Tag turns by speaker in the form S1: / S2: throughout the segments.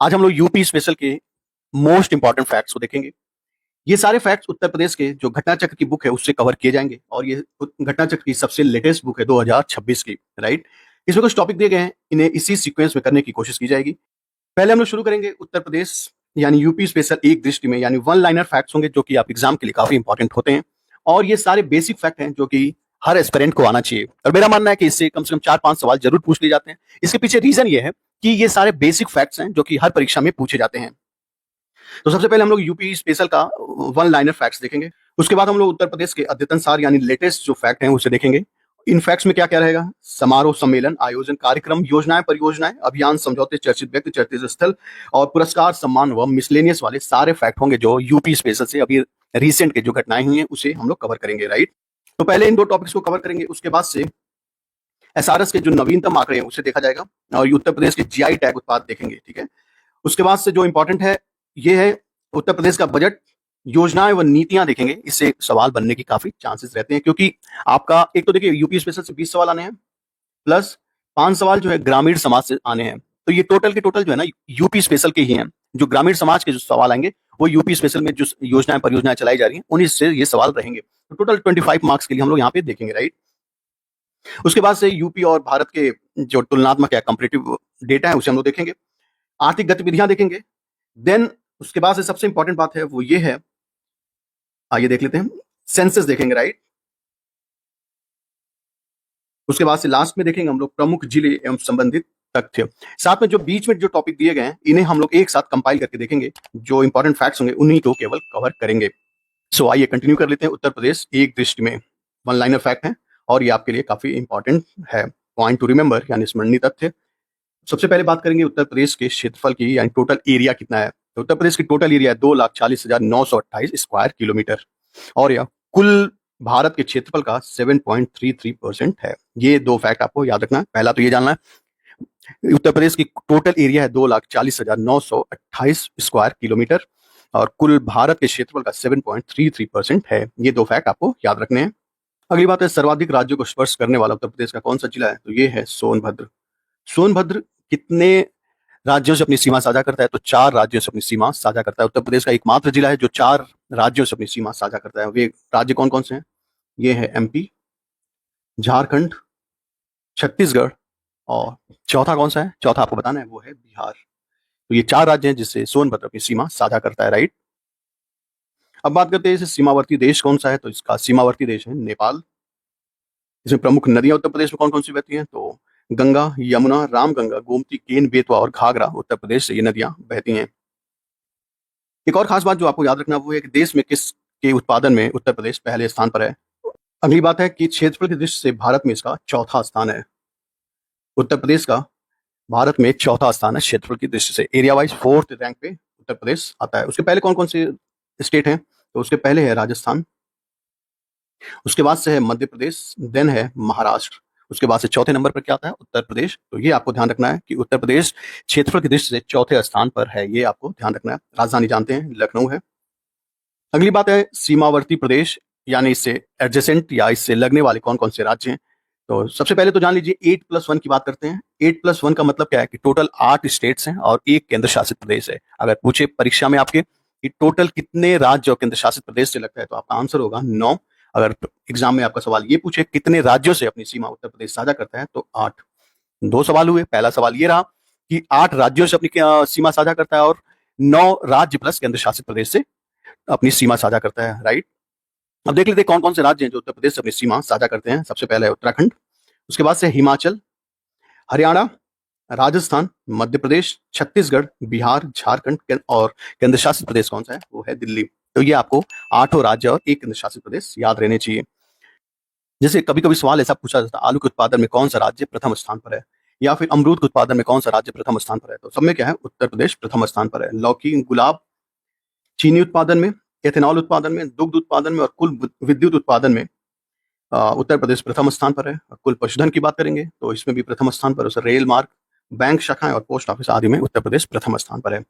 S1: आज हम लोग यूपी स्पेशल के मोस्ट इंपॉर्टेंट फैक्ट्स को देखेंगे। ये सारे फैक्ट्स उत्तर प्रदेश के जो घटना चक्र की बुक है उससे कवर किए जाएंगे और ये घटना चक्र की सबसे लेटेस्ट बुक है 2026 की, राइट। इसमें कुछ टॉपिक दिए गए हैं, इन्हें इसी सीक्वेंस में करने की कोशिश की जाएगी। पहले हम लोग शुरू करेंगे उत्तर प्रदेश यानी यूपी स्पेशल एक दृष्टि में, यानी वन लाइनर फैक्ट्स होंगे जो कि आप एग्जाम के लिए काफी इंपॉर्टेंट होते हैं। और ये सारे बेसिक फैक्ट हैं जो कि हर एस्पिरेंट को आना चाहिए, और मेरा मानना है कि इससे कम से कम 4-5 सवाल जरूर पूछ लिए जाते हैं। इसके पीछे रीजन ये है कि ये सारे बेसिक फैक्ट्स हैं जो कि हर परीक्षा में पूछे जाते हैं। तो सबसे पहले हम लोग यूपी स्पेशल का वन लाइनर फैक्ट्स देखेंगे। उसके बाद हम लोग उत्तर प्रदेश के अद्यतन सार यानी लेटेस्ट जो फैक्ट हैं उसे देखेंगे। इन फैक्ट्स में क्या क्या रहेगा? समारोह, सम्मेलन, आयोजन, कार्यक्रम, योजनाएं, परियोजनाएं, अभियान, समझौते, चर्चित व्यक्ति, चर्चित स्थल और पुरस्कार, सम्मान व मिसलेनियस वाले सारे फैक्ट होंगे जो यूपी स्पेशल से अभी रिसेंट के जो घटनाएं हुई हैं उसे हम लोग कवर करेंगे, राइट। तो पहले इन दो टॉपिक्स को कवर करेंगे, उसके बाद से एसआरएस के जो नवीनतम आंकड़े हैं उसे देखा जाएगा और उत्तर प्रदेश के जीआई टैग उत्पाद देखेंगे, ठीक है। उसके बाद से जो इंपॉर्टेंट है ये है उत्तर प्रदेश का बजट, योजनाएं व नीतियां देखेंगे। इससे सवाल बनने की काफी चांसेस रहते हैं क्योंकि आपका एक तो देखिए यूपी स्पेशल से 20 सवाल आने हैं, प्लस 5 सवाल जो है ग्रामीण समाज से आने हैं। तो ये टोटल के टोटल जो है ना यूपी स्पेशल के ही हैं। जो ग्रामीण समाज के जो सवाल आएंगे वो यूपी स्पेशल में जो योजनाएं परियोजनाएं चलाई जा रही हैं उन्हीं से ये सवाल रहेंगे। तो टोटल 25 मार्क्स के लिए हम लोग यहाँ पे देखेंगे, राइट। उसके बाद से यूपी और भारत के जो तुलनात्मक या कंपेरेटिव डेटा है उसे हम लोग देखेंगे। आर्थिक गतिविधियां देखेंगे। देन उसके बाद से सबसे इंपॉर्टेंट बात है वो ये है, आइए देख लेते हैं, सेंसस देखेंगे, राइट। उसके बाद से लास्ट में देखेंगे हम लोग प्रमुख जिले एवं संबंधित तथ्य। साथ में जो बीच में जो टॉपिक दिए गए हैं इन्हें हम लोग एक साथ कंपाइल करके देखेंगे। जो इंपॉर्टेंट फैक्ट्स होंगे उन्हीं को केवल कवर करेंगे। सो आइए कंटिन्यू कर लेते हैं। उत्तर प्रदेश एक दृष्टि में वन लाइनर फैक्ट है और ये आपके लिए काफी इंपॉर्टेंट है, पॉइंट टू रिमेंबर यानी स्मरणीय तथ्य। सबसे पहले बात करेंगे उत्तर प्रदेश के क्षेत्रफल की, यानी टोटल एरिया कितना है। तो उत्तर प्रदेश की टोटल एरिया है 2,40,928 स्क्वायर किलोमीटर और यह कुल भारत के क्षेत्रफल का 7.33% है। ये दो फैक्ट आपको याद रखना है। पहला तो ये जानना है उत्तर प्रदेश की टोटल एरिया है 2,40,928 स्क्वायर किलोमीटर और कुल भारत के क्षेत्रफल का 7.33% है। ये दो फैक्ट आपको याद रखने हैं। अगली बात है सर्वाधिक राज्यों को स्पर्श करने वाला उत्तर प्रदेश का कौन सा जिला है? तो ये है सोनभद्र। सोनभद्र कितने राज्यों से अपनी सीमा साझा करता है? तो 4 राज्यों से अपनी सीमा साझा करता है। उत्तर प्रदेश का एकमात्र जिला है जो 4 राज्यों से अपनी सीमा साझा करता है। वे राज्य कौन कौन से हैं? ये है एमपी, झारखंड, छत्तीसगढ़ और चौथा कौन सा है? चौथा आपको बताना है, वो है बिहार। तो ये 4 राज्य हैं जिससे सोनभद्र अपनी सीमा साझा करता है, राइट। अब बात करते हैं इसे सीमावर्ती देश कौन सा है? तो इसका सीमावर्ती देश है नेपाल। इसमें प्रमुख नदियां उत्तर प्रदेश में कौन कौन सी बहती हैं? तो गंगा, यमुना, रामगंगा, गोमती, केन, बेतवा और घाघरा उत्तर प्रदेश से ये नदियां बहती हैं। एक और खास बात जो आपको याद रखना वो है कि देश में किस के उत्पादन में उत्तर प्रदेश पहले स्थान पर है। अगली बात है कि क्षेत्रफल की दृष्टि से भारत में इसका चौथा स्थान है। उत्तर प्रदेश का भारत में चौथा स्थान है क्षेत्रफल की दृष्टि से। एरिया वाइज 4th रैंक पे उत्तर प्रदेश आता है। उसके पहले कौन कौन से स्टेट हैं? तो उसके पहले है राजस्थान, उसके बाद से है मध्य प्रदेश, देन है महाराष्ट्र, उसके बाद से चौथे नंबर पर क्या आता है? उत्तर प्रदेश। तो ये आपको ध्यान रखना है कि उत्तर प्रदेश क्षेत्रफल की दृष्टि से चौथे स्थान पर है। ये आपको ध्यान रखना है। राजधानी जानते हैं लखनऊ है। अगली बात है सीमावर्ती प्रदेश यानी इससे एडजेसेंट या इससे लगने वाले कौन कौन से राज्य हैं। तो सबसे पहले तो जान लीजिए 8+1 की बात करते हैं। 8+1 का मतलब क्या है कि टोटल 8 स्टेट्स हैं और एक केंद्र शासित प्रदेश है। अगर पूछे परीक्षा में आपके कि टोटल कितने राज्य और केंद्र शासित प्रदेश से लगता है तो आपका आंसर होगा 9। अगर एग्जाम में आपका सवाल ये पूछे कितने राज्यों से अपनी सीमा उत्तर प्रदेश साझा करता है तो 8। 2 सवाल हुए। पहला सवाल ये रहा कि 8 राज्यों से अपनी सीमा साझा करता है और 9 राज्य प्लस केंद्र शासित प्रदेश से अपनी सीमा साझा करता है, राइट। अब देख लेते हैं कौन कौन से राज्य हैं जो उत्तर प्रदेश से अपनी सीमा साझा करते हैं। सबसे पहले है उत्तराखंड, उसके बाद से हिमाचल, हरियाणा, राजस्थान, मध्य प्रदेश, छत्तीसगढ़, बिहार, झारखंड और केंद्र शासित प्रदेश कौन सा है? वो है दिल्ली। तो ये आपको 8 राज्य और एक केंद्र शासित प्रदेश याद रहने चाहिए। जैसे कभी कभी सवाल ऐसा पूछा जाता है आलू के उत्पादन में कौन सा राज्य प्रथम स्थान पर है, या फिर अमरूद के उत्पादन में कौन सा राज्य प्रथम स्थान पर है। तो सब में क्या है? उत्तर प्रदेश प्रथम स्थान पर है। लौकी, गुलाब, चीनी उत्पादन में, एथेनॉल उत्पादन में, दुग्ध उत्पादन में और कुल विद्युत उत्पादन में उत्तर प्रदेश प्रथम स्थान पर है। कुल पशुधन की बात करेंगे तो इसमें भी प्रथम स्थान पर है। रेल मार्ग, बैंक शाखाएं और पोस्ट ऑफिस आदि में उत्तर प्रदेश प्रथम स्थान पर है।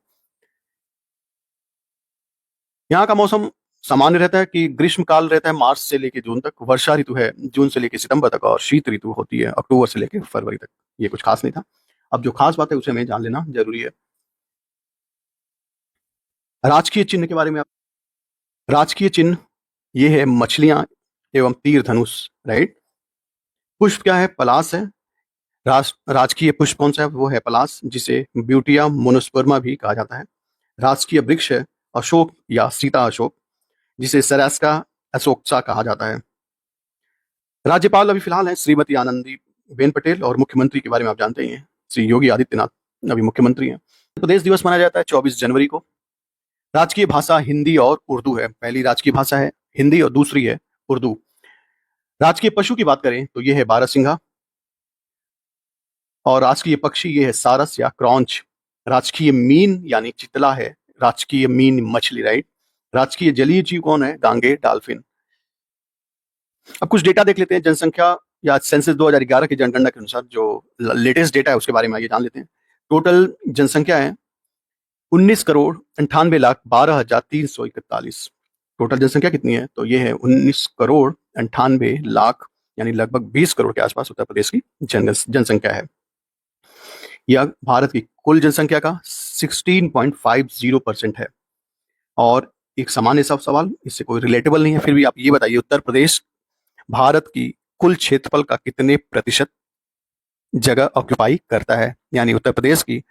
S1: यहाँ का मौसम सामान्य रहता है कि ग्रीष्म काल रहता है मार्च से लेकर जून तक, वर्षा ऋतु है जून से लेकर सितंबर तक और शीत ऋतु होती है अक्टूबर से लेकर फरवरी तक। ये कुछ खास नहीं था। अब जो खास बात है उसे हमें जान लेना जरूरी है। राजकीय चिन्ह के बारे में आप, राजकीय चिन्ह ये है मछलियां एवं तीर धनुष, राइट। पुष्प क्या है? पलाश है। राजकीय पुष्प कौन सा है? वो है पलाश, जिसे ब्यूटिया मोनोस्पर्मा भी कहा जाता है। राजकीय वृक्ष है अशोक या सीता अशोक, जिसे सरास्का अशोकसा कहा जाता है। राज्यपाल अभी फिलहाल है श्रीमती आनंदी बेन पटेल, और मुख्यमंत्री के बारे में आप जानते ही हैं, श्री योगी आदित्यनाथ अभी मुख्यमंत्री हैं। प्रदेश दिवस मनाया जाता है 24 जनवरी को। राजकीय भाषा हिंदी और उर्दू है। पहली राजकीय भाषा है हिंदी और दूसरी है उर्दू। राजकीय पशु की बात करें तो ये है बारहसिंघा, और राजकीय पक्षी ये है सारस या क्रॉन्च। राजकीय मीन यानी चितला है, राजकीय मीन मछली, राइट। राजकीय जलीय जीव कौन है? गांगे, डॉल्फिन। अब कुछ डेटा देख लेते हैं जनसंख्या या सेंसस 2011 की जनगणना के अनुसार, जो लेटेस्ट डेटा है उसके बारे में आइए जान लेते हैं। टोटल जनसंख्या है 19,98,12,341। टोटल जनसंख्या कितनी है? तो ये है 19,98,00,000, यानी लगभग 20 करोड़ के आसपास उत्तर प्रदेश की जनसंख्या है। यह भारत की कुल जनसंख्या का 16.50% है। और एक सामान्य सा सवाल, इससे कोई रिलेटेबल नहीं है, फिर भी आप ये बताइए, उत्तर प्रदेश भारत की कुल क्षेत्रफल का कितने प्रतिशत जगह ऑक्यूपाई करता है? यानी उत्तर प्रदेश की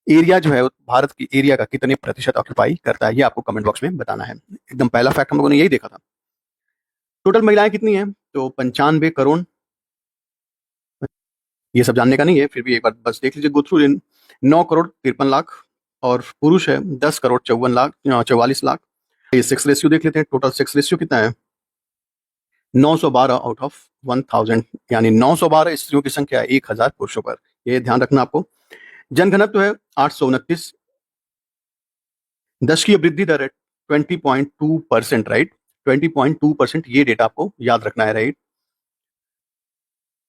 S1: एरिया जो है, भारत की एरिया का कितने प्रतिशत ऑक्यूपाई करता है, ये आपको कमेंट बॉक्स में बताना है। एकदम पहला फैक्ट हम लोगों ने यही देखा था। टोटल महिलाएं कितनी हैं? तो 95 करोड़। ये सब जानने का नहीं है, फिर भी एक बार बस देख लीजिए, गो थ्रू इन। 9,53,00,000, और पुरुष है 10,54,00,000। ये सेक्स रेशियो देख लेते हैं। टोटल सेक्स रेशियो कितना है? 912 आउट ऑफ 1000, यानी 912 स्त्रियों की संख्या है 1000 पुरुषों पर। ये ध्यान रखना आपको। जनघनत्व है 829। दशकीय वृद्धि दर है 20.2%, राइट। 20.2%, ये डेटा आपको याद रखना है, राइट।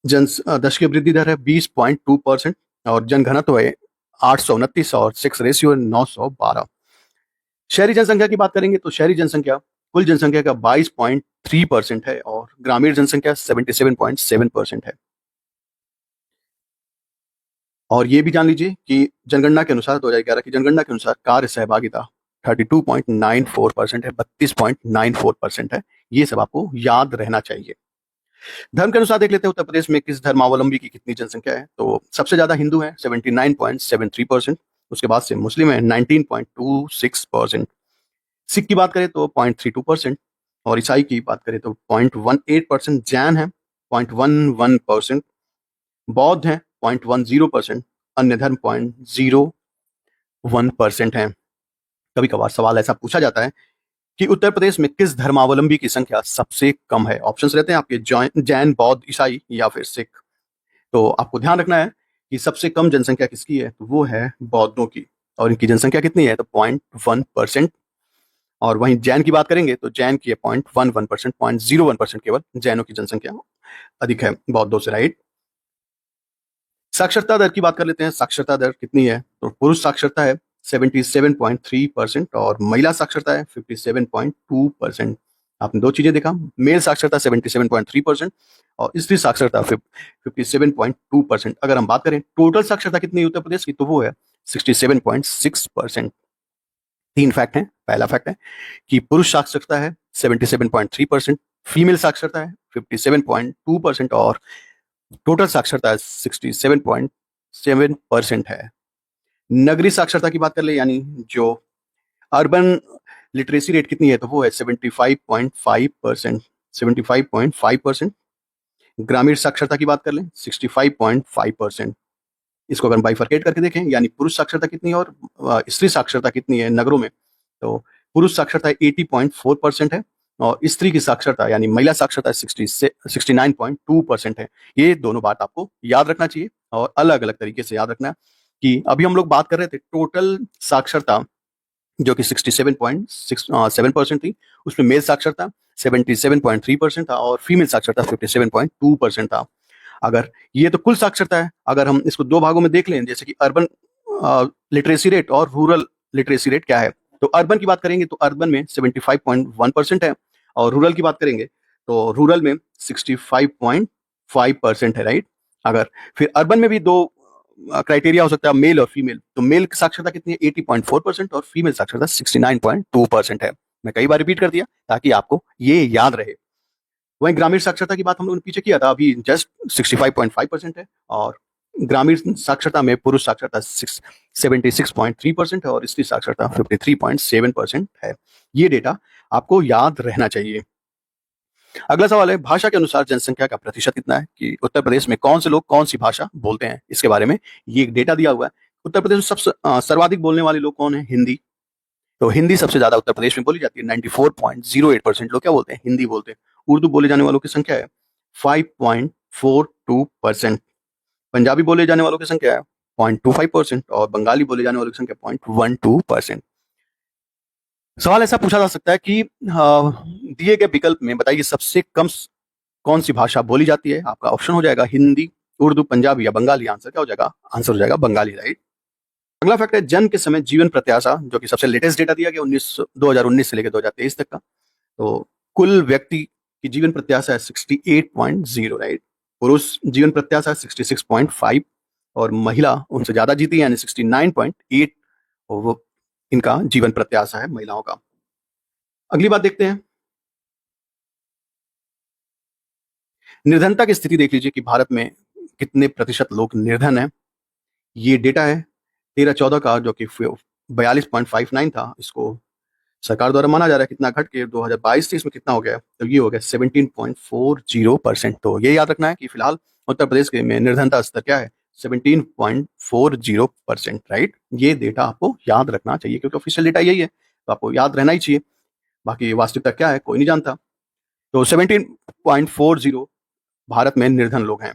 S1: दशकीय वृद्धि दर है 20.2%, और जनघनत्व है 829, और सेक्स रेशियो है 912। शहरी जनसंख्या की बात करेंगे तो शहरी जनसंख्या कुल जनसंख्या का 22.3% है, और ग्रामीण जनसंख्या 77.7% है। और ये भी जान लीजिए कि जनगणना के अनुसार, 2011 की जनगणना के अनुसार, कार्य सहभागिता 32.94% है, 32.94% है। ये सब आपको याद रहना चाहिए। धर्म के अनुसार देख लेते हैं उत्तर प्रदेश में किस धर्मावलंबी की कितनी जनसंख्या है। तो सबसे ज्यादा हिंदू है 79.73%, उसके बाद से मुस्लिम है 19.26%, सिख की बात करें तो 0.32%, और ईसाई की बात करें तो 0.18%, जैन है 0.11%, बौद्ध है 0.10%, अन्य धर्म 0.01% है। कभी कभार सवाल ऐसा पूछा जाता है कि उत्तर प्रदेश में किस धर्मावलंबी की संख्या सबसे कम है। ऑप्शंस रहते हैं आपके, जैन, बौद्ध, ईसाई या फिर सिख। तो आपको ध्यान रखना है कि सबसे कम जनसंख्या किसकी है, तो वो है बौद्धों की, और इनकी जनसंख्या कितनी है, तो 0.1%। और वहीं जैन की बात करेंगे तो जैन की है 0.11%, 0.01% केवल जैनों की जनसंख्या अधिक है बौद्धों से, राइट। साक्षरता दर की बात कर लेते हैं। साक्षरता दर कितनी है? तो पुरुष साक्षरता है 77.3%, और महिला साक्षरता है 57.2%। आपने दो चीजें देखा, मेल साक्षरता 77.3% और स्त्री साक्षरता 57.2%। अगर हम बात करें टोटल साक्षरता कितनी है उत्तर प्रदेश की, तो वो है 67.6%। तीन फैक्ट हैं। पहला फैक्ट है कि पुरुष साक्षरता है 77.3%, फीमेल साक्षरता है 57.2%, और टोटल साक्षरता 67.7% है। नगरीय साक्षरता की बात कर ले, यानी जो अर्बन लिटरेसी रेट कितनी है, तो वो है 75.5%, 75.5%। ग्रामीण साक्षरता की बात कर लें 65.5%। इसको अगर बाइफरकेट करके देखें, यानी पुरुष साक्षरता कितनी है और स्त्री साक्षरता कितनी है नगरों में, तो पुरुष साक्षरता 80.4% है, और स्त्री की साक्षरता यानी महिला साक्षरता 69.2% है। ये दोनों बात आपको याद रखना चाहिए, और अलग अलग तरीके से याद रखना कि अभी हम लोग बात कर रहे थे टोटल साक्षरता जो कि 67.7% थी, उसमें मेल साक्षरता 77.3% था, और फीमेल साक्षरता 57.2% था। अगर ये तो कुल साक्षरता है, अगर हम इसको दो भागों में देख लें, जैसे कि अर्बन लिटरेसी रेट और रूरल लिटरेसी रेट क्या है, तो अर्बन की बात करेंगे तो अर्बन में 75.1% है, और रूरल की बात करेंगे तो रूरल में 65.5% है, राइट। अगर फिर अर्बन में भी दो क्राइटेरिया हो सकता है मेल और फीमेल। तो मेल साक्षरता कितनी है 80.4% और फीमेल साक्षरता 69.2% है। मैं कई बार रिपीट कर दिया ताकि आपको ये याद रहे। वहीं ग्रामीण साक्षरता की बात हम लोगों ने पीछे किया था, अभी जस्ट 65.5% है। और ग्रामीण साक्षरता में पुरुष साक्षरता 76.3% है और स्त्री साक्षरता 53.7% है। ये डेटा आपको याद रहना चाहिए। अगला सवाल है, भाषा के अनुसार जनसंख्या का प्रतिशत कितना है, कि उत्तर प्रदेश में कौन से लोग कौन सी भाषा बोलते हैं, इसके बारे में ये एक डेटा दिया हुआ है। उत्तर प्रदेश में सबसे सर्वाधिक बोलने वाले लोग कौन है? हिंदी। तो हिंदी सबसे ज्यादा उत्तर प्रदेश में बोली जाती है। 94.08% लोग क्या बोलते हैं? हिंदी बोलते हैं। उर्दू बोले जाने वालों की संख्या है 5.42%। पंजाबी बोले जाने वालों की संख्या है 0.25% और बंगाली बोले जाने वालों की संख्या 0.12%। सवाल ऐसा पूछा जा सकता है कि दिए गए विकल्प में बताइए सबसे कम कौन सी भाषा बोली जाती है। आपका ऑप्शन हो जाएगा हिंदी, उर्दू, पंजाबी या बंगाली। आंसर क्या हो जाएगा? आंसर हो जाएगा बंगाली, राइट। अगला फैक्ट है, जन्म के समय जीवन प्रत्याशा, जो कि सबसे लेटेस्ट डेटा दिया गया 2019 से लेकर 2023 तक का। तो कुल व्यक्ति की जीवन प्रत्याशा है 68.0, राइट। पुरुष जीवन प्रत्याशा है 66.5 और महिला उनसे ज्यादा जीती है यानी 69.8 वो इनका जीवन प्रत्याशा है महिलाओं का। अगली बात देखते हैं, निर्धनता की स्थिति देख लीजिए कि भारत में कितने प्रतिशत लोग निर्धन हैं। ये डेटा है 13-14 का, जो कि 42.59 था। इसको सरकार द्वारा माना जा रहा है कितना घट के 2022-23 में कितना हो गया, तो ये हो गया 17.40%। तो ये याद रखना है कि फिलहाल उत्तर प्रदेश के में निर्धनता स्तर क्या है? 17.40%, राइट। ये डेटा आपको याद रखना चाहिए क्योंकि ऑफिशियल डेटा यही है, तो आपको याद रहना ही चाहिए। बाकी वास्तविकता क्या है कोई नहीं जानता। तो 17.40 भारत में निर्धन लोग हैं।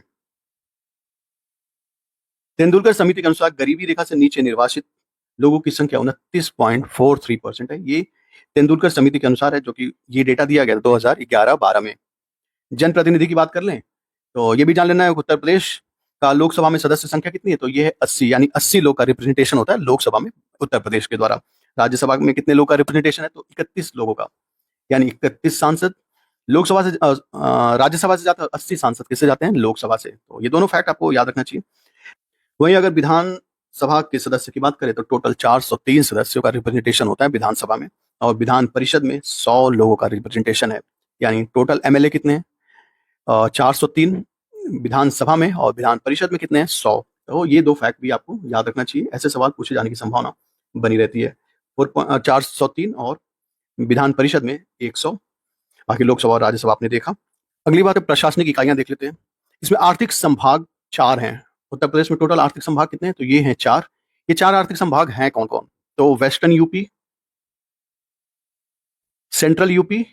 S1: तेंदुलकर समिति के अनुसार गरीबी रेखा से नीचे निर्वासित लोगों की संख्या 29.43% है। ये तेंदुलकर समिति के अनुसार है, जो कि ये डेटा दिया गया 2011-12 में। जनप्रतिनिधि की बात कर लें तो ये भी जान लेना है उत्तर प्रदेश का लोकसभा में सदस्य संख्या कितनी है, तो ये है 80, यानी 80 लोग का रिप्रेजेंटेशन होता है लोकसभा में उत्तर प्रदेश के द्वारा। राज्यसभा में कितने लोग का रिप्रेजेंटेशन है, तो 31 लोगों का, यानी 31 सांसद लोकसभा से राज्यसभा से जाते हैं, 80 सांसद किससे जाते हैं? लोकसभा से। तो ये दोनों फैक्ट आपको याद रखना चाहिए। वहीं अगर विधानसभा के सदस्य की बात करें तो टोटल 403 सदस्यों का रिप्रेजेंटेशन होता है विधानसभा में, और विधान परिषद में 100 लोगों का रिप्रेजेंटेशन है। यानी टोटल एमएलए कितने हैं? 403 विधानसभा में, और विधान परिषद में कितने हैं? 100। तो ये दो फैक्ट भी आपको याद रखना चाहिए, ऐसे सवाल पूछे जाने की संभावना बनी रहती है। 403 और विधान परिषद में 100, बाकी लोकसभा और राज्यसभा आपने देखा। अगली बात है प्रशासनिक इकाइयां देख लेते हैं। इसमें आर्थिक संभाग 4 हैं। उत्तर प्रदेश में टोटल आर्थिक संभाग कितने हैं, तो ये हैं 4। ये 4 आर्थिक संभाग हैं कौन कौन? तो western UP, central UP,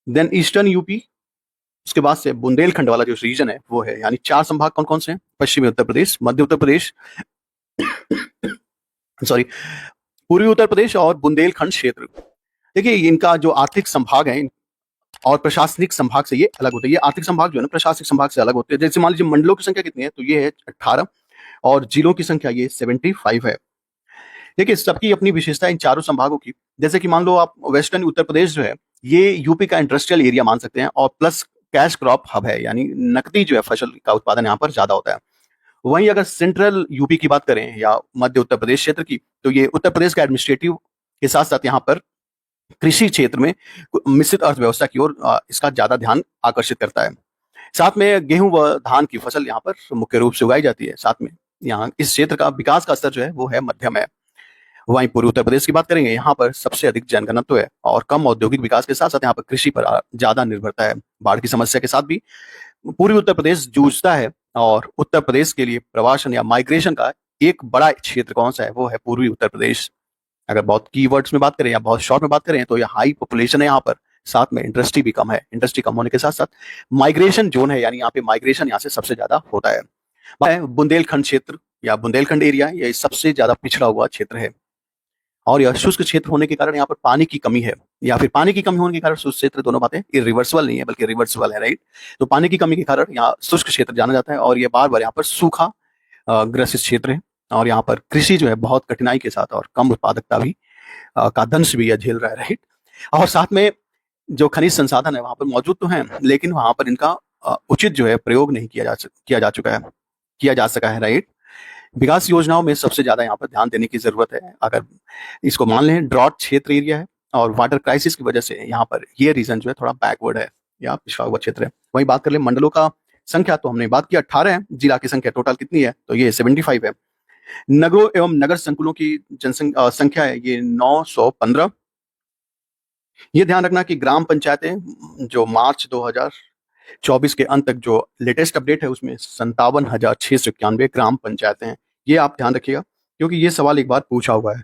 S1: then eastern UP, उसके बाद से बुंदेलखंड वाला जो रीजन है वो है। यानी 4 संभाग कौन कौन से हैं? पश्चिमी उत्तर प्रदेश, मध्य उत्तर प्रदेश सॉरी पूर्वी उत्तर प्रदेश और बुंदेलखंड क्षेत्र। देखिए इनका जो आर्थिक संभाग है और प्रशासनिक संभाग से ये अलग होते हैं। ये आर्थिक संभाग जो है ना प्रशासनिक संभाग से अलग होते हैं। जैसे मान लीजिए मंडलों की संख्या कितनी है, तो ये है 18 और जिलों की संख्या ये 75 है। देखिए सबकी अपनी विशेषता इन चारों संभागों की। जैसे कि मान लो आप वेस्टर्न उत्तर प्रदेश जो है ये यूपी का इंडस्ट्रियल एरिया मान सकते हैं और प्लस कैश क्रॉप हब है, यानी नकदी जो है फसल का उत्पादन यहाँ पर ज्यादा होता है। वहीं अगर सेंट्रल यूपी की बात करें या मध्य उत्तर प्रदेश क्षेत्र की, तो ये उत्तर प्रदेश का एडमिनिस्ट्रेटिव के साथ साथ यहाँ पर कृषि क्षेत्र में मिश्रित अर्थव्यवस्था की ओर इसका ज्यादा ध्यान आकर्षित करता है। साथ में गेहूं व धान की फसल यहाँ पर मुख्य रूप से उगाई जाती है। साथ में यहाँ इस क्षेत्र का विकास का स्तर जो है वो है मध्यम है। वहीं पूर्वी उत्तर प्रदेश की बात करेंगे, यहाँ पर सबसे अधिक जनघनत्व है और कम औद्योगिक विकास के साथ साथ यहाँ पर कृषि पर ज्यादा निर्भरता है। बाढ़ की समस्या के साथ भी पूर्वी उत्तर प्रदेश जूझता है और उत्तर प्रदेश के लिए प्रवासन या माइग्रेशन का एक बड़ा क्षेत्र कौन सा है, वो है पूर्वी उत्तर प्रदेश। अगर बहुत कीवर्ड्स में बात करें या बहुत शॉर्ट में बात करें तो यह हाई पॉपुलेशन है यहाँ पर, साथ में इंडस्ट्री भी कम है। इंडस्ट्री कम होने के साथ साथ माइग्रेशन जोन है, यानी यहाँ पे माइग्रेशन यहाँ से सबसे ज्यादा होता है। बुंदेलखंड क्षेत्र या बुंदेलखंड एरिया ये सबसे ज्यादा पिछड़ा हुआ क्षेत्र है और यह शुष्क क्षेत्र होने के कारण यहाँ पर पानी की कमी है, या फिर पानी की कमी होने के कारण शुष्क क्षेत्र, दोनों बातें इरिवर्सिबल नहीं है बल्कि रिवर्सिबल है, राइट। तो पानी की कमी के कारण यहाँ शुष्क क्षेत्र जाना जाता है और ये बार बार यहाँ पर सूखा ग्रसित क्षेत्र है और यहाँ पर कृषि जो है बहुत कठिनाई के साथ और कम उत्पादकता भी का दंश भी यह झेल रहा है, राइट। और साथ में जो खनिज संसाधन है वहां पर मौजूद तो हैं, लेकिन वहां पर इनका उचित जो है प्रयोग नहीं किया जा सका है, राइट। विकास योजनाओं में सबसे ज्यादा यहाँ पर ध्यान देने की जरूरत है। अगर इसको मान लें ड्रॉट क्षेत्र एरिया है और वाटर क्राइसिस की वजह से यहाँ पर ये रीजन जो है थोड़ा बैकवर्ड है या पिछड़ा हुआ क्षेत्र है। वहीं बात कर ले मंडलों का संख्या, तो हमने बात की 18 है। जिला की संख्या टोटल कितनी है, तो ये 75 है। नगरों एवं नगर संकुलों की संख्या है ये 915। ये ध्यान रखना कि ग्राम पंचायतें जो मार्च 2024 के अंत तक जो लेटेस्ट अपडेट है उसमें 57,691 ग्राम पंचायतें हैं। ये आप ध्यान रखिएगा क्योंकि ये सवाल एक बार पूछा हुआ है।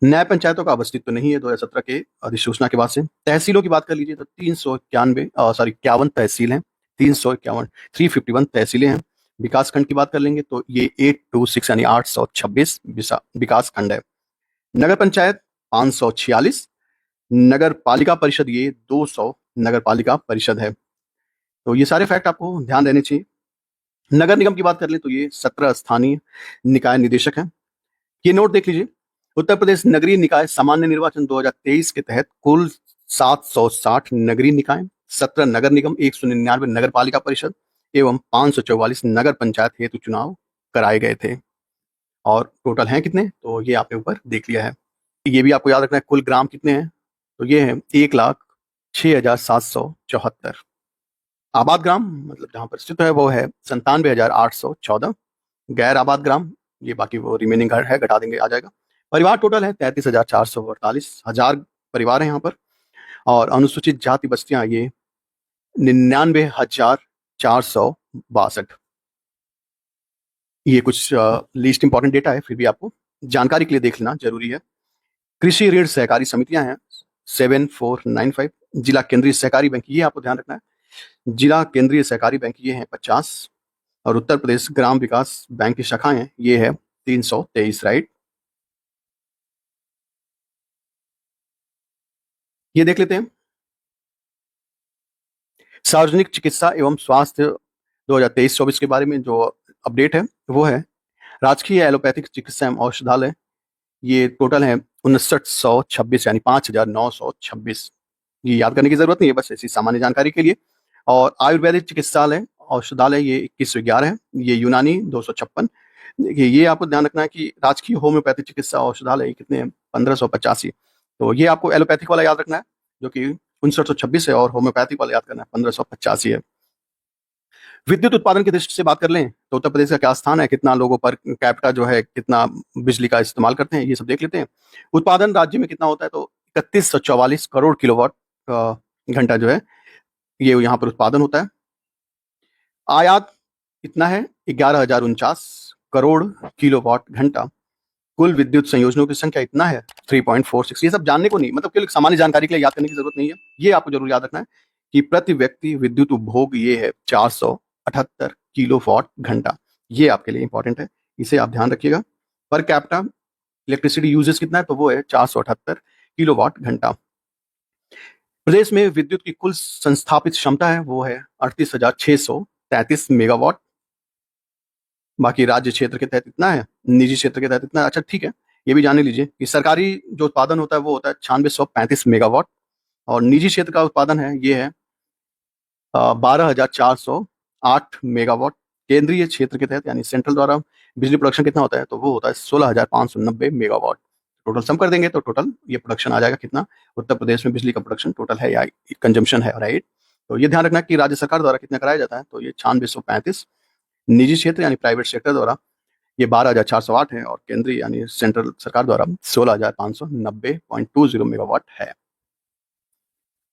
S1: न्याय पंचायतों का अब अस्तित्व तो नहीं है 2017 के अधिसूचना के बाद से। तहसीलों की बात कर लीजिए तो 351 तहसील हैं, 351 351 तहसीलें हैं। विकास खंड की बात कर लेंगे तो ये 826 यानी 826 विकास खंड है। नगर पंचायत 546, नगर पालिका परिषद ये 200 नगर पालिका परिषद है। तो ये सारे फैक्ट आपको ध्यान देने चाहिए। नगर निगम की बात कर ले तो ये 17 स्थानीय निकाय निदेशक हैं। ये नोट देख लीजिए, उत्तर प्रदेश नगरीय निकाय सामान्य निर्वाचन 2023 के तहत कुल 760 नगरीय निकाय, 17 नगर निगम, 199 नगर पालिका परिषद एवं 544 नगर पंचायत हेतु चुनाव कराए गए थे। और टोटल हैं कितने, तो ये आपने ऊपर देख लिया है। ये भी आपको याद रखना है कुल ग्राम कितने हैं, तो ये है 1,06,774। आबाद ग्राम मतलब जहां पर स्थित है वो है 97,814। गैर आबाद ग्राम ये बाकी वो रिमेनिंग घर है, घटा देंगे आ जाएगा। परिवार टोटल है 33,448 हजार परिवार है यहाँ पर। और अनुसूचित जाति बस्तियां ये 99,462। ये कुछ लीस्ट इंपॉर्टेंट डेटा है, फिर भी आपको जानकारी के लिए देख लेना जरूरी है। कृषि ऋण सहकारी समितियां हैं 7495। जिला केंद्रीय सहकारी बैंक ये आपको ध्यान रखना है, जिला केंद्रीय सहकारी बैंक ये है 50। और उत्तर प्रदेश ग्राम विकास बैंक की शाखाएं ये है 323, राइट। ये देख लेते हैं सार्वजनिक चिकित्सा एवं स्वास्थ्य 2023-24 के बारे में जो अपडेट है वो है राजकीय एलोपैथिक चिकित्सा एवं औषधालय ये टोटल है 5926 यानी 5,926। ये याद करने की जरूरत नहीं है, बस ऐसी सामान्य जानकारी के लिए। और आयुर्वेदिक चिकित्सालय औषधालय ये 2111 है। ये यूनानी 256। देखिए ये आपको ध्यान रखना है कि राजकीय होम्योपैथिक चिकित्सा औषधालय कितने हैं 1585। तो ये आपको एलोपैथिक वाला याद रखना है जो कि 5926 है, और होम्योपैथिक वाला याद करना है 1585 है। विद्युत उत्पादन की दृष्टि से बात कर लें तो उत्तर प्रदेश का क्या स्थान है, कितना लोगों पर कैपिटा जो है कितना बिजली का इस्तेमाल करते हैं, ये सब देख लेते हैं। उत्पादन राज्य में कितना होता है, तो 3144 करोड़ किलोवाट घंटा जो है ये यहाँ पर उत्पादन होता है। आयात कितना है 11,049 करोड़ किलोवाट घंटा। कुल विद्युत संयोजनों की संख्या इतना है 3.46। ये सब जानने को नहीं, मतलब केवल सामान्य जानकारी के लिए याद करने की जरूरत नहीं है। ये आपको जरूर याद रखना है कि प्रति व्यक्ति विद्युत उपभोग ये है 478 किलोवाट घंटा। ये आपके लिए इंपॉर्टेंट है, इसे आप ध्यान रखिएगा। पर कैपिटा इलेक्ट्रिसिटी यूजेस कितना है, तो वो है 478 किलोवाट घंटा। प्रदेश में विद्युत की कुल संस्थापित क्षमता है वो है 38,633 मेगावाट। बाकी राज्य क्षेत्र के तहत इतना है, निजी क्षेत्र के तहत इतना है। अच्छा ठीक है, ये भी जान लीजिए कि सरकारी जो उत्पादन होता है वो होता है 9635 मेगावाट, और निजी क्षेत्र का उत्पादन है ये है 12,408 मेगावाट। केंद्रीय क्षेत्र के तहत यानी सेंट्रल द्वारा बिजली प्रोडक्शन कितना होता है, तो वो होता है 16,590 मेगावाट। टोटल सम कर देंगे तो टोटल ये प्रोडक्शन आ जाएगा कितना, उत्तर प्रदेश में बिजली का प्रोडक्शन टोटल है या कंजम्पशन है, राइट। तो ये ध्यान रखना कि राज्य सरकार द्वारा कितना कराया जाता है, तो ये 9635। निजी क्षेत्र यानी प्राइवेट सेक्टर द्वारा ये 12,408 है, और केंद्रीय यानी सेंट्रल सरकार द्वारा 16,590.20 मेगावाट है।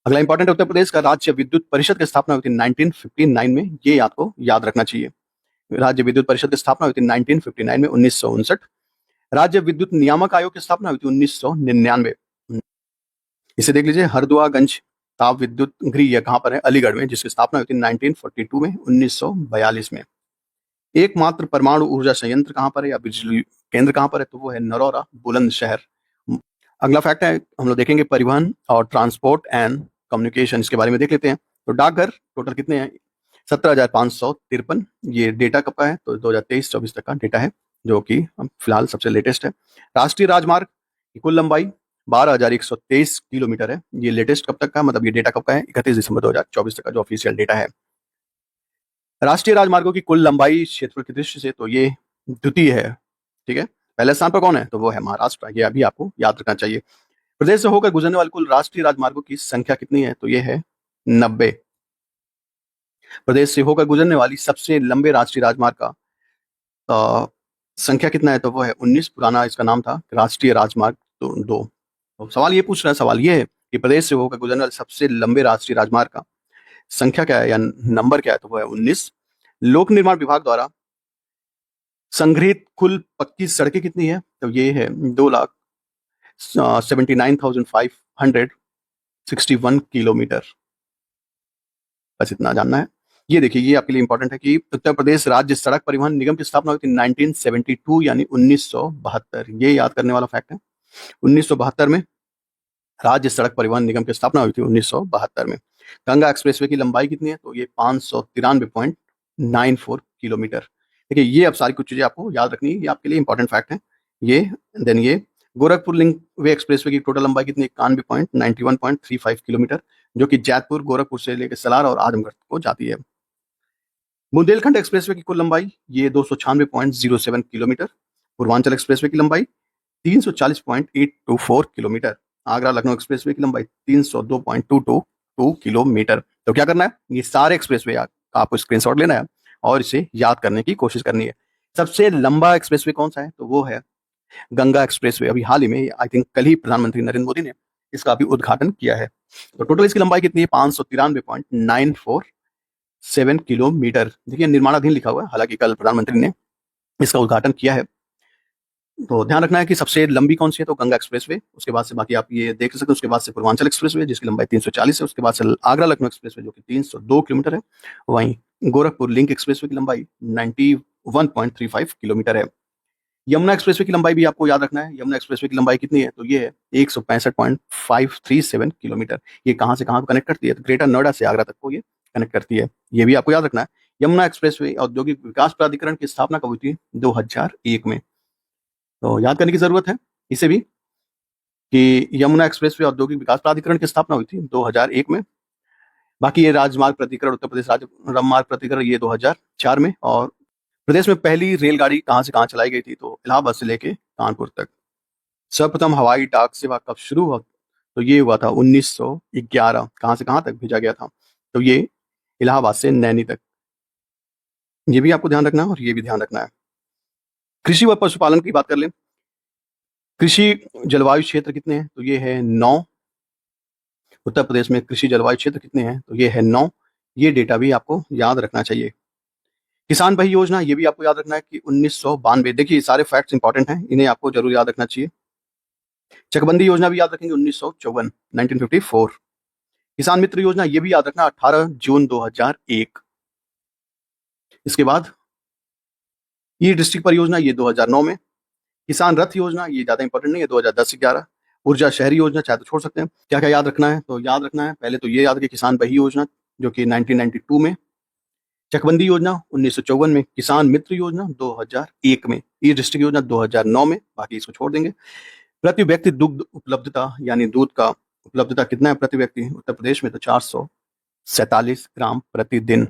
S1: अगला इंपॉर्टेंट, उत्तर प्रदेश का राज्य विद्युत परिषद की स्थापना हुई थी 1959 में। ये आपको याद रखना चाहिए। राज्य विद्युत परिषद की स्थापना हुई थी 1959 में, 1959। राज्य विद्युत नियामक आयोग की स्थापना हुई थी 1999। इसे देख लीजिए, हरदुआगंज ताप विद्युत गृह यह कहाँ पर है, अलीगढ़ में, जिसकी स्थापना हुई थी 1942 में, 1942 में। एकमात्र परमाणु ऊर्जा संयंत्र कहाँ पर है या बिजली केंद्र कहाँ पर है, तो वो है नरौरा बुलंदशहर। अगला फैक्ट है हम लोग देखेंगे परिवहन और ट्रांसपोर्ट एंड कम्युनिकेशन, इसके बारे में देख लेते हैं। तो डाकघर टोटल कितने हैं 17,553। ये डेटा कब का है, तो 2023-24 तक का डेटा है जो कि फिलहाल सबसे लेटेस्ट है। राष्ट्रीय राजमार्ग की कुल लंबाई 12,123 किलोमीटर है। ये लेटेस्ट कब तक का, मतलब ये डेटा कब का है 31 दिसंबर 2024 तक का जो ऑफिशियल डेटा है। राष्ट्रीय राजमार्गों की कुल लंबाई क्षेत्र की दृष्टि से तो ये द्वितीय है। ठीक है, पहले स्थान पर कौन है? तो वो है महाराष्ट्र। ये अभी आपको याद रखना चाहिए। प्रदेश से होकर गुजरने वाले कुल राष्ट्रीय राजमार्गों की संख्या कितनी है? तो ये है 90। प्रदेश से होकर गुजरने वाली सबसे लंबे राष्ट्रीय राजमार्ग का संख्या कितना है? तो वो है 19। पुराना इसका नाम था राष्ट्रीय राजमार्ग 2। तो सवाल ये पूछ रहा है, सवाल ये है कि प्रदेश से होकर गुजरने वाले सबसे लंबे राष्ट्रीय राजमार्ग का संख्या क्या है या नंबर क्या है? तो वो है 19। लोक निर्माण विभाग द्वारा संग्रहित कुल पक्की सड़कें कितनी है? तो ये है 2,79,561 किलोमीटर। बस इतना जानना है। ये देखिए, ये आपके लिए इंपॉर्टेंट है कि उत्तर प्रदेश राज्य सड़क परिवहन निगम की स्थापना हुई थी 1972 यानी 1972। ये याद करने वाला फैक्ट है। 1972 में राज्य सड़क परिवहन निगम की स्थापना हुई थी 1972 में। गंगा एक्सप्रेसवे की लंबाई कितनी है? तो ये 593.94 किलोमीटर। देखिए, ये अब सारी कुछ चीजें आपको याद रखनी है, ये आपके लिए इंपॉर्टेंट फैक्ट है। ये देन ये गोरखपुर लिंक वे एक्सप्रेसवे की टोटल लंबाई कितनी है? 91.35 किलोमीटर, जो कि जैतपुर, गोरखपुर से लेकर सलार और आजमगढ़ को जाती है। बुंदेलखंड एक्सप्रेसवे की कुल लंबाई ये 296.07 किलोमीटर। पूर्वांचल एक्सप्रेसवे की लंबाई 340.824 किलोमीटर। आगरा लखनऊ एक्सप्रेसवे की लंबाई 302.222 किलोमीटर। तो क्या करना है? ये सारे एक्सप्रेसवे का आपको स्क्रीनशॉट लेना है और इसे याद करने की कोशिश करनी है। सबसे लंबा एक्सप्रेसवे कौन सा है? तो वो है गंगा एक्सप्रेसवे। अभी हाल ही में, आई थिंक कल ही प्रधानमंत्री नरेंद्र मोदी ने इसका भी उद्घाटन किया है। तो टोटल इसकी लंबाई कितनी है? 593.947 किलोमीटर। देखिए, निर्माणाधीन लिखा हुआ है, हालांकि कल प्रधानमंत्री ने इसका उद्घाटन किया है। तो ध्यान रखना है कि सबसे लंबी कौन सी है? तो गंगा एक्सप्रेसवे। उसके बाद से बाकी आप ये देख सकते हैं। उसके बाद से पूर्वांचल एक्सप्रेसवे जिसकी लंबाई 340 है। उसके बाद से आगरा लखनऊ एक्सप्रेसवे जो कि 302 किलोमीटर है। वहीं गोरखपुर लिंक एक्सप्रेसवे की लंबाई 91.35 किलोमीटर है। यमुना एक्सप्रेसवे की लंबाई भी आपको याद रखना है। यमुना एक्सप्रेसवे की लंबाई कितनी है? तो ये है 165.537 किलोमीटर। ये कहाँ से कहाँ को कनेक्ट करती है? तो ग्रेटर नोएडा से आगरा तक को ये कनेक्ट करती है। ये भी आपको याद रखना है। यमुना एक्सप्रेसवे औद्योगिक विकास प्राधिकरण की स्थापना कब हुई थी? 2001 में। तो याद करने की जरूरत है इसे भी कि यमुना एक्सप्रेसवे औद्योगिक विकास प्राधिकरण की स्थापना हुई थी 2001 में। बाकी ये राजमार्ग प्राधिकरण, उत्तर प्रदेश राज्य राजमार्ग प्राधिकरण, ये 2004 में। और प्रदेश में पहली रेलगाड़ी कहाँ से कहाँ चलाई गई थी? तो इलाहाबाद से लेके कानपुर तक। सर्वप्रथम हवाई डाक सेवा कब शुरू हुआ? तो ये हुआ था 1911। कहाँ से कहाँ तक भेजा गया था? तो ये इलाहाबाद से नैनी तक। ये भी आपको ध्यान रखना है और ये भी ध्यान रखना है। कृषि व पशुपालन की बात कर लें। कृषि जलवायु क्षेत्र कितने हैं? तो ये है 9। उत्तर प्रदेश में कृषि जलवायु क्षेत्र कितने हैं? तो ये है 9। ये डेटा भी आपको याद रखना चाहिए। किसान भाई योजना, ये भी आपको याद रखना है कि 1992। देखिए, ये सारे फैक्ट्स इंपॉर्टेंट हैं, इन्हें आपको जरूर याद रखना चाहिए। चकबंदी योजना भी याद रखेंगे 1954, 1954। किसान मित्र योजना ये भी याद रखना 18 जून 2001। इसके बाद ई डिस्ट्रिक्ट परियोजना ये 2009 में। किसान रथ योजना ये ज्यादा इंपॉर्टेंट नहीं है, 2010-11। ऊर्जा शहरी योजना चाहे तो छोड़ सकते हैं। क्या क्या याद रखना है? तो याद रखना है पहले तो ये याद रखिए किसान बही योजना जो कि 1992 में। चकबंदी योजना 1954 में। किसान मित्र योजना 2001 में। ई डिस्ट्रिक्ट योजना 2009 में। बाकी इसको छोड़ देंगे। प्रति व्यक्ति दुग्ध उपलब्धता यानी दूध का उपलब्धता कितना है प्रति व्यक्ति? उत्तर प्रदेश में तो 447 ग्राम प्रतिदिन,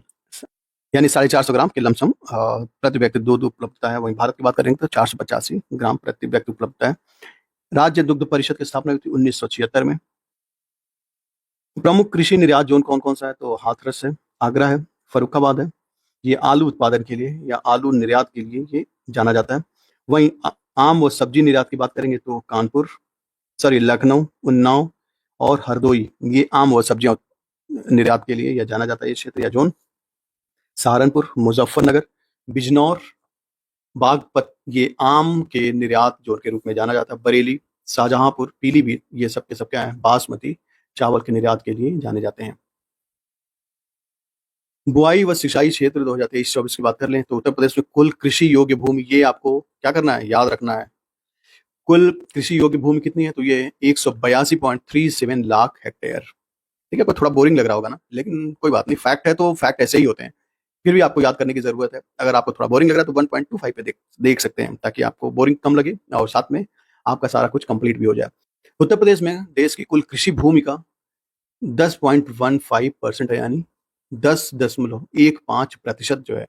S1: यानी 450 ग्राम के लमसम प्रति व्यक्ति दूध उपलब्धता है। वहीं भारत की बात करेंगे तो 485 ग्राम प्रति व्यक्ति उपलब्धता है। राज्य दुग्ध परिषद की स्थापना हुई थी 1976 में। प्रमुख कृषि निर्यात जोन कौन कौन सा है? तो हाथरस है, आगरा है, फरुखाबाद है। ये आलू उत्पादन के लिए या आलू निर्यात के लिए ये जाना जाता है। वहीं आम व सब्जी निर्यात की बात करेंगे तो कानपुर, लखनऊ, उन्नाव और हरदोई, ये आम व सब्जियां निर्यात के लिए या जाना जाता है ये क्षेत्र या जोन। सहारनपुर, मुजफ्फरनगर, बिजनौर, बागपत, ये आम के निर्यात जोन के रूप में जाना जाता है। बरेली, शाहजहांपुर, पीलीभीत, ये सब के सब क्या है? बासमती चावल के निर्यात के लिए जाने जाते हैं। बुआई व सिंचाई क्षेत्र 2023-24 की बात कर लें तो उत्तर प्रदेश में कुल कृषि योग्य भूमि, ये आपको क्या करना है? याद रखना है। कुल कृषि योग्य भूमि कितनी है? तो ये 182.37 लाख हेक्टेयर। ठीक है, पर थोड़ा बोरिंग लग रहा होगा ना, लेकिन कोई बात नहीं, फैक्ट है तो फैक्ट ऐसे ही होते हैं। फिर भी आपको याद करने की जरूरत है। अगर आपको थोड़ा बोरिंग लग रहा है तो 1.25 पे देख सकते हैं, ताकि आपको बोरिंग कम लगे और साथ में आपका सारा कुछ कंप्लीट भी हो जाए। उत्तर प्रदेश में देश की कुल कृषि भूमि का 10.15% है, यानी 10.15% जो है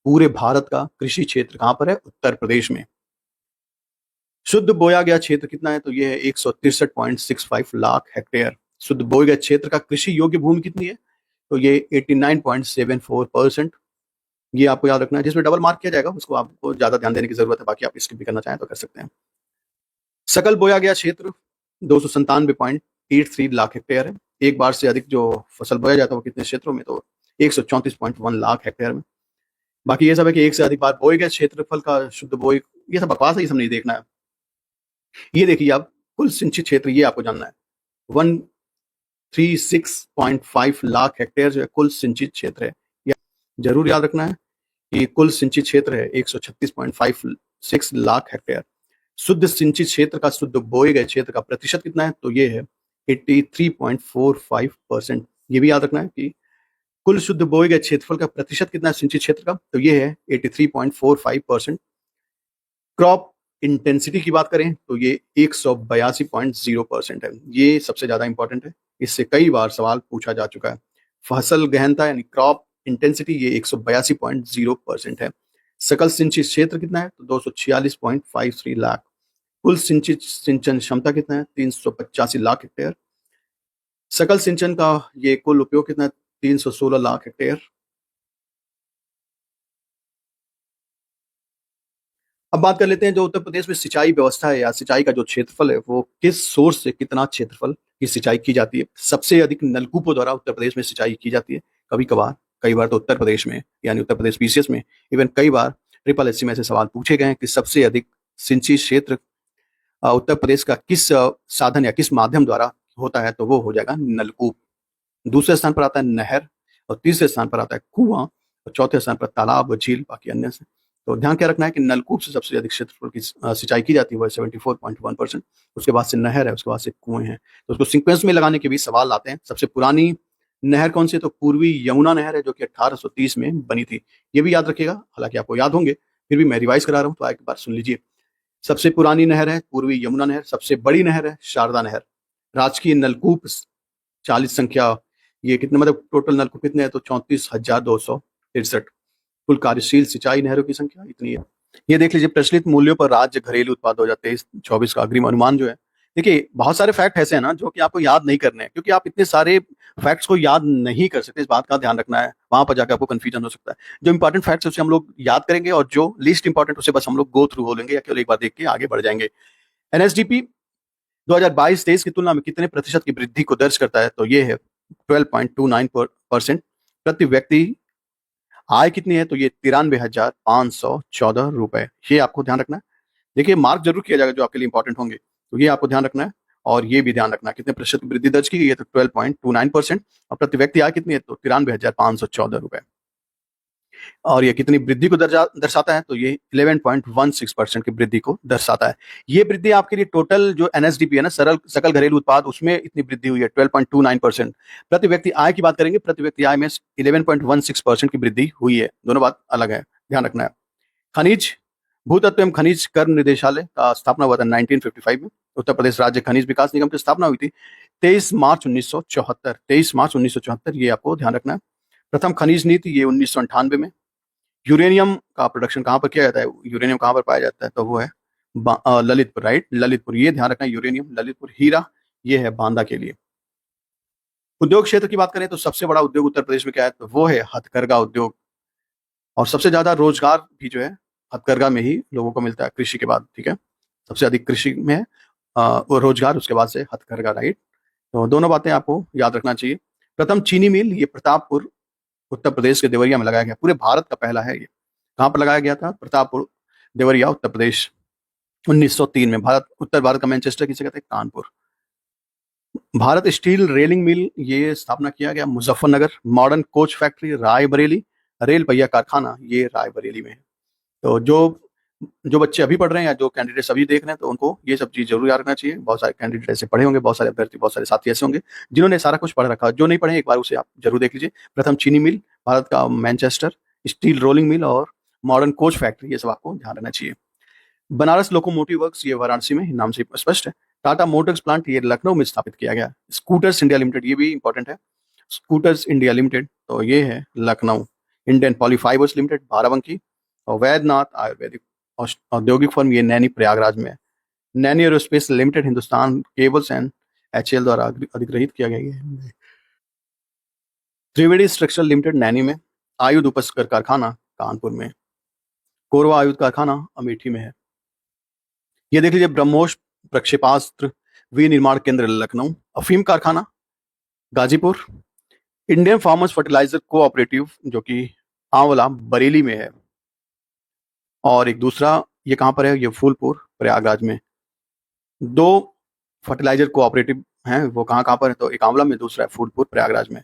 S1: पूरे भारत का कृषि क्षेत्र कहां पर है? उत्तर प्रदेश में। शुद्ध बोया गया क्षेत्र कितना है? तो ये है 163.65 लाख हेक्टेयर। शुद्ध बोए गए क्षेत्र का कृषि योग्य भूमि कितनी है? तो ये 89.74%। ये आपको याद रखना है, जिसमें डबल मार्क किया जाएगा उसको आपको ज्यादा ध्यान देने की जरूरत है, बाकी आप स्किप भी करना चाहें तो कर सकते हैं। सकल बोया गया क्षेत्र 297.83 लाख हेक्टेयर है। एक बार से अधिक जो फसल बोया जाता है वो कितने क्षेत्रों में? तो 134.1 लाख हेक्टेयर में। बाकी ये सब है कि एक से अधिक बार बोए गए क्षेत्रफल का शुद्ध बोए, ये सब बकवास है, ये सब नहीं देखना है। ये देखिए आप, कुल सिंचित क्षेत्र ये आपको जानना है। 136.5 लाख हेक्टेयर जो है कुल सिंचित क्षेत्र है। ये जरूर याद रखना है कि कुल सिंचित क्षेत्र है 136.56 लाख हेक्टेयर। शुद्ध सिंचित क्षेत्र का, शुद्ध बोए गए क्षेत्र का प्रतिशत कितना है? तो ये है 83.45%। ये भी याद रखना है कि कुल शुद्ध बोए गए क्षेत्रफल का प्रतिशत कितना है सिंचित क्षेत्र का? तो ये है 83.45%। क्रॉप इंटेंसिटी की बात करें तो ये 182.0% है। ये सबसे ज्यादा इंपॉर्टेंट है, इससे कई बार सवाल पूछा जा चुका है। फसल गहनता यानी क्रॉप इंटेंसिटी ये 182.0% है। सकल सिंचित क्षेत्र कितना है? तो 246.53 लाख। कुल सिंचित सिंचन क्षमता कितना है? 385 लाख हेक्टेयर। सकल सिंचन का ये कुल उपयोग कितना है? 316 लाख हेक्टेयर। अब बात कर लेते हैं जो उत्तर प्रदेश में सिंचाई व्यवस्था है या सिंचाई का जो क्षेत्रफल है वो किस सोर्स से कितना क्षेत्रफल की सिंचाई की जाती है। सबसे अधिक नलकूपों द्वारा उत्तर प्रदेश में सिंचाई की जाती है। कभी कभार, कई बार तो उत्तर प्रदेश में यानी उत्तर प्रदेश बीसीएस में, इवन कई बार ट्रिपल एससी में ऐसे सवाल पूछे गए हैं कि सबसे अधिक सिंचित क्षेत्र उत्तर प्रदेश का किस साधन या किस माध्यम द्वारा होता है? तो वो हो जाएगा नलकूप। दूसरे स्थान पर आता है नहर, और तीसरे स्थान पर आता है कुआं, और चौथे स्थान पर तालाब और झील, बाकी अन्य से। तो ध्यान क्या रखना है कि नलकूप से सबसे अधिक क्षेत्रफल की सिंचाई की जाती है, वो 74.1%। उसके बाद से नहर है, उसके बाद से कुएं हैं। तो उसको सीक्वेंस में लगाने के भी सवाल आते हैं। सबसे पुरानी नहर कौन सी है? तो पूर्वी यमुना नहर है, जो कि 1830 में बनी थी। ये भी याद रखिएगा, हालांकि आपको याद होंगे, फिर भी मैं रिवाइज करा रहा हूँ तो एक बार सुन लीजिए। सबसे पुरानी नहर है पूर्वी यमुना नहर। सबसे बड़ी नहर है शारदा नहर। राजकीय नलकूप 40 संख्या, ये कितने मतलब टोटल नलकूप कितने हैं? तो 34,263। कुल कार्यशील सिंचाई नहरों की संख्या इतनी है। ये देख लीजिए, प्रचलित मूल्यों पर राज्य घरेलू उत्पाद 2023-24 का अग्रिम अनुमान जो है। देखिए बहुत सारे फैक्ट ऐसे हैं ना जो कि आपको याद नहीं करने हैं, क्योंकि आप इतने सारे फैक्ट्स को याद नहीं कर सकते। इस बात का ध्यान रखना है, वहां पर जाकर आपको कंफ्यूजन हो सकता है। जो इंपॉर्टेंट फैक्ट्स है उसे हम लोग याद करेंगे, और जो लीस्ट इंपॉर्टेंट उसे बस हम लोग गो थ्रू हो लेंगे या केवल एक बार देख के आगे बढ़ जाएंगे। एनएसडीपी 2022-23 की तुलना में कितने प्रतिशत की वृद्धि को दर्ज करता है? तो ये है 12.29%। प्रति व्यक्ति आय कितनी है? तो ये 93,514 रुपए। ये आपको ध्यान रखना है। देखिए मार्क जरूर किया जाएगा जो आपके लिए इंपॉर्टेंट होंगे, तो ये आपको ध्यान रखना है। और ये भी ध्यान रखना है कितने प्रतिशत की वृद्धि दर्ज की गई है? तो 12.29%। और प्रति व्यक्ति आय कितनी है? तो 93,514 रुपए। और ये कितनी वृद्धि को दर्शाता है? तो ये 11.16% की वृद्धि को दर्शाता है। ये वृद्धि आपके लिए टोटल जो एनएसडीपी है ना, सरल सकल घरेलू उत्पाद, उसमें इतनी वृद्धि हुई है 12.29%। प्रति व्यक्ति आय की बात करेंगे, प्रति व्यक्ति आय में 11.16% की वृद्धि हुई है। दोनों बात अलग है, ध्यान रखना है। खनिज, भूतत्व एवं खनिज कर्म निदेशालय का स्थापना हुआ था 1955 में। उत्तर प्रदेश राज्य खनिज विकास निगम की स्थापना हुई थी 23 मार्च 1974। 23 मार्च 1974, ये आपको ध्यान रखना है। प्रथम खनिज नीति ये 1998 में। यूरेनियम का प्रोडक्शन कहाँ पर किया जाता है? यूरेनियम कहाँ पर पाया जाता है? तो वो है ललितपुर, राइट, ललितपुर। ये ध्यान रखना, यूरेनियम ललितपुर। हीरा ये है बांदा के लिए। उद्योग क्षेत्र की बात करें तो सबसे बड़ा उद्योग उत्तर प्रदेश में क्या है? तो वो है हथकरघा उद्योग। और सबसे ज्यादा रोजगार भी जो है हथकरघा में ही लोगों को मिलता है, कृषि के बाद। ठीक है, सबसे अधिक कृषि में है वो रोजगार, उसके बाद से हथकरघा, राइट। तो दोनों बातें आपको याद रखना चाहिए। प्रथम चीनी मिल ये प्रतापपुर उत्तर प्रदेश के देवरिया में लगाया गया। पूरे भारत का पहला है ये। कहाँ पर लगाया गया था? प्रतापपुर, देवरिया, उत्तर प्रदेश। 1903 में। भारत, उत्तर भारत का मैनचेस्टर किसे कहते हैं? कानपुर। भारत स्टील रेलिंग मिल ये स्थापना किया गया Muzaffarnagar. Modern coach factory Raebareli. Rail पहिया कारखाना ये रायबरेली में है। तो जो जो बच्चे अभी पढ़ रहे हैं या जो कैंडिडेट्स अभी देख रहे हैं, तो उनको ये सब चीज जरूर याद रखना चाहिए। बहुत सारे कैंडिडेट ऐसे पढ़े होंगे, बहुत सारे अभ्यर्थी, बहुत सारे साथी ऐसे होंगे जिन्होंने सारा कुछ पढ़ रखा है। जो नहीं पढ़े एक बार उसे आप जरूर देख लीजिए। प्रथम चीनी मिल, भारत का मैनचेस्टर, स्टील रोलिंग मिल और मॉडर्न कोच फैक्ट्री, ये सब आपको ध्यान रखना चाहिए। बनारस लोकोमोटिव वर्क्स ये वाराणसी में, नाम से स्पष्ट है। टाटा मोटर्स प्लांट ये लखनऊ में स्थापित किया गया। स्कूटर्स इंडिया लिमिटेड, ये भी इंपॉर्टेंट है। स्कूटर्स इंडिया लिमिटेड, तो ये है लखनऊ। इंडियन पॉलीफाइबर्स लिमिटेड बाराबंकी, और वैद्यनाथ आयुर्वेदिक औद्योगिक फर्म ये नैनी प्रयागराज में है। Naini aerospace limited Hindustan cables and HAL द्वारा अधिग्रहित किया गया है। त्रिवेणी स्ट्रक्चरल लिमिटेड नैनी में, आयुध उपस्कर कारखाना कानपुर में, कोरवा आयुध कारखाना अमेठी में है। ये देख लीजिए ब्रह्मोस प्रक्षेपास्त्र विनिर्माण केंद्र लखनऊ, अफीम कारखाना Ghazipur, Indian farmers fertiliser cooperative जो कि आंवला बरेली में है, और एक दूसरा ये कहाँ पर है, ये फूलपुर प्रयागराज में। दो फर्टिलाइजर कोऑपरेटिव हैं, वो कहाँ कहाँ पर है, तो एक आंवला में, दूसरा है फूलपुर प्रयागराज में।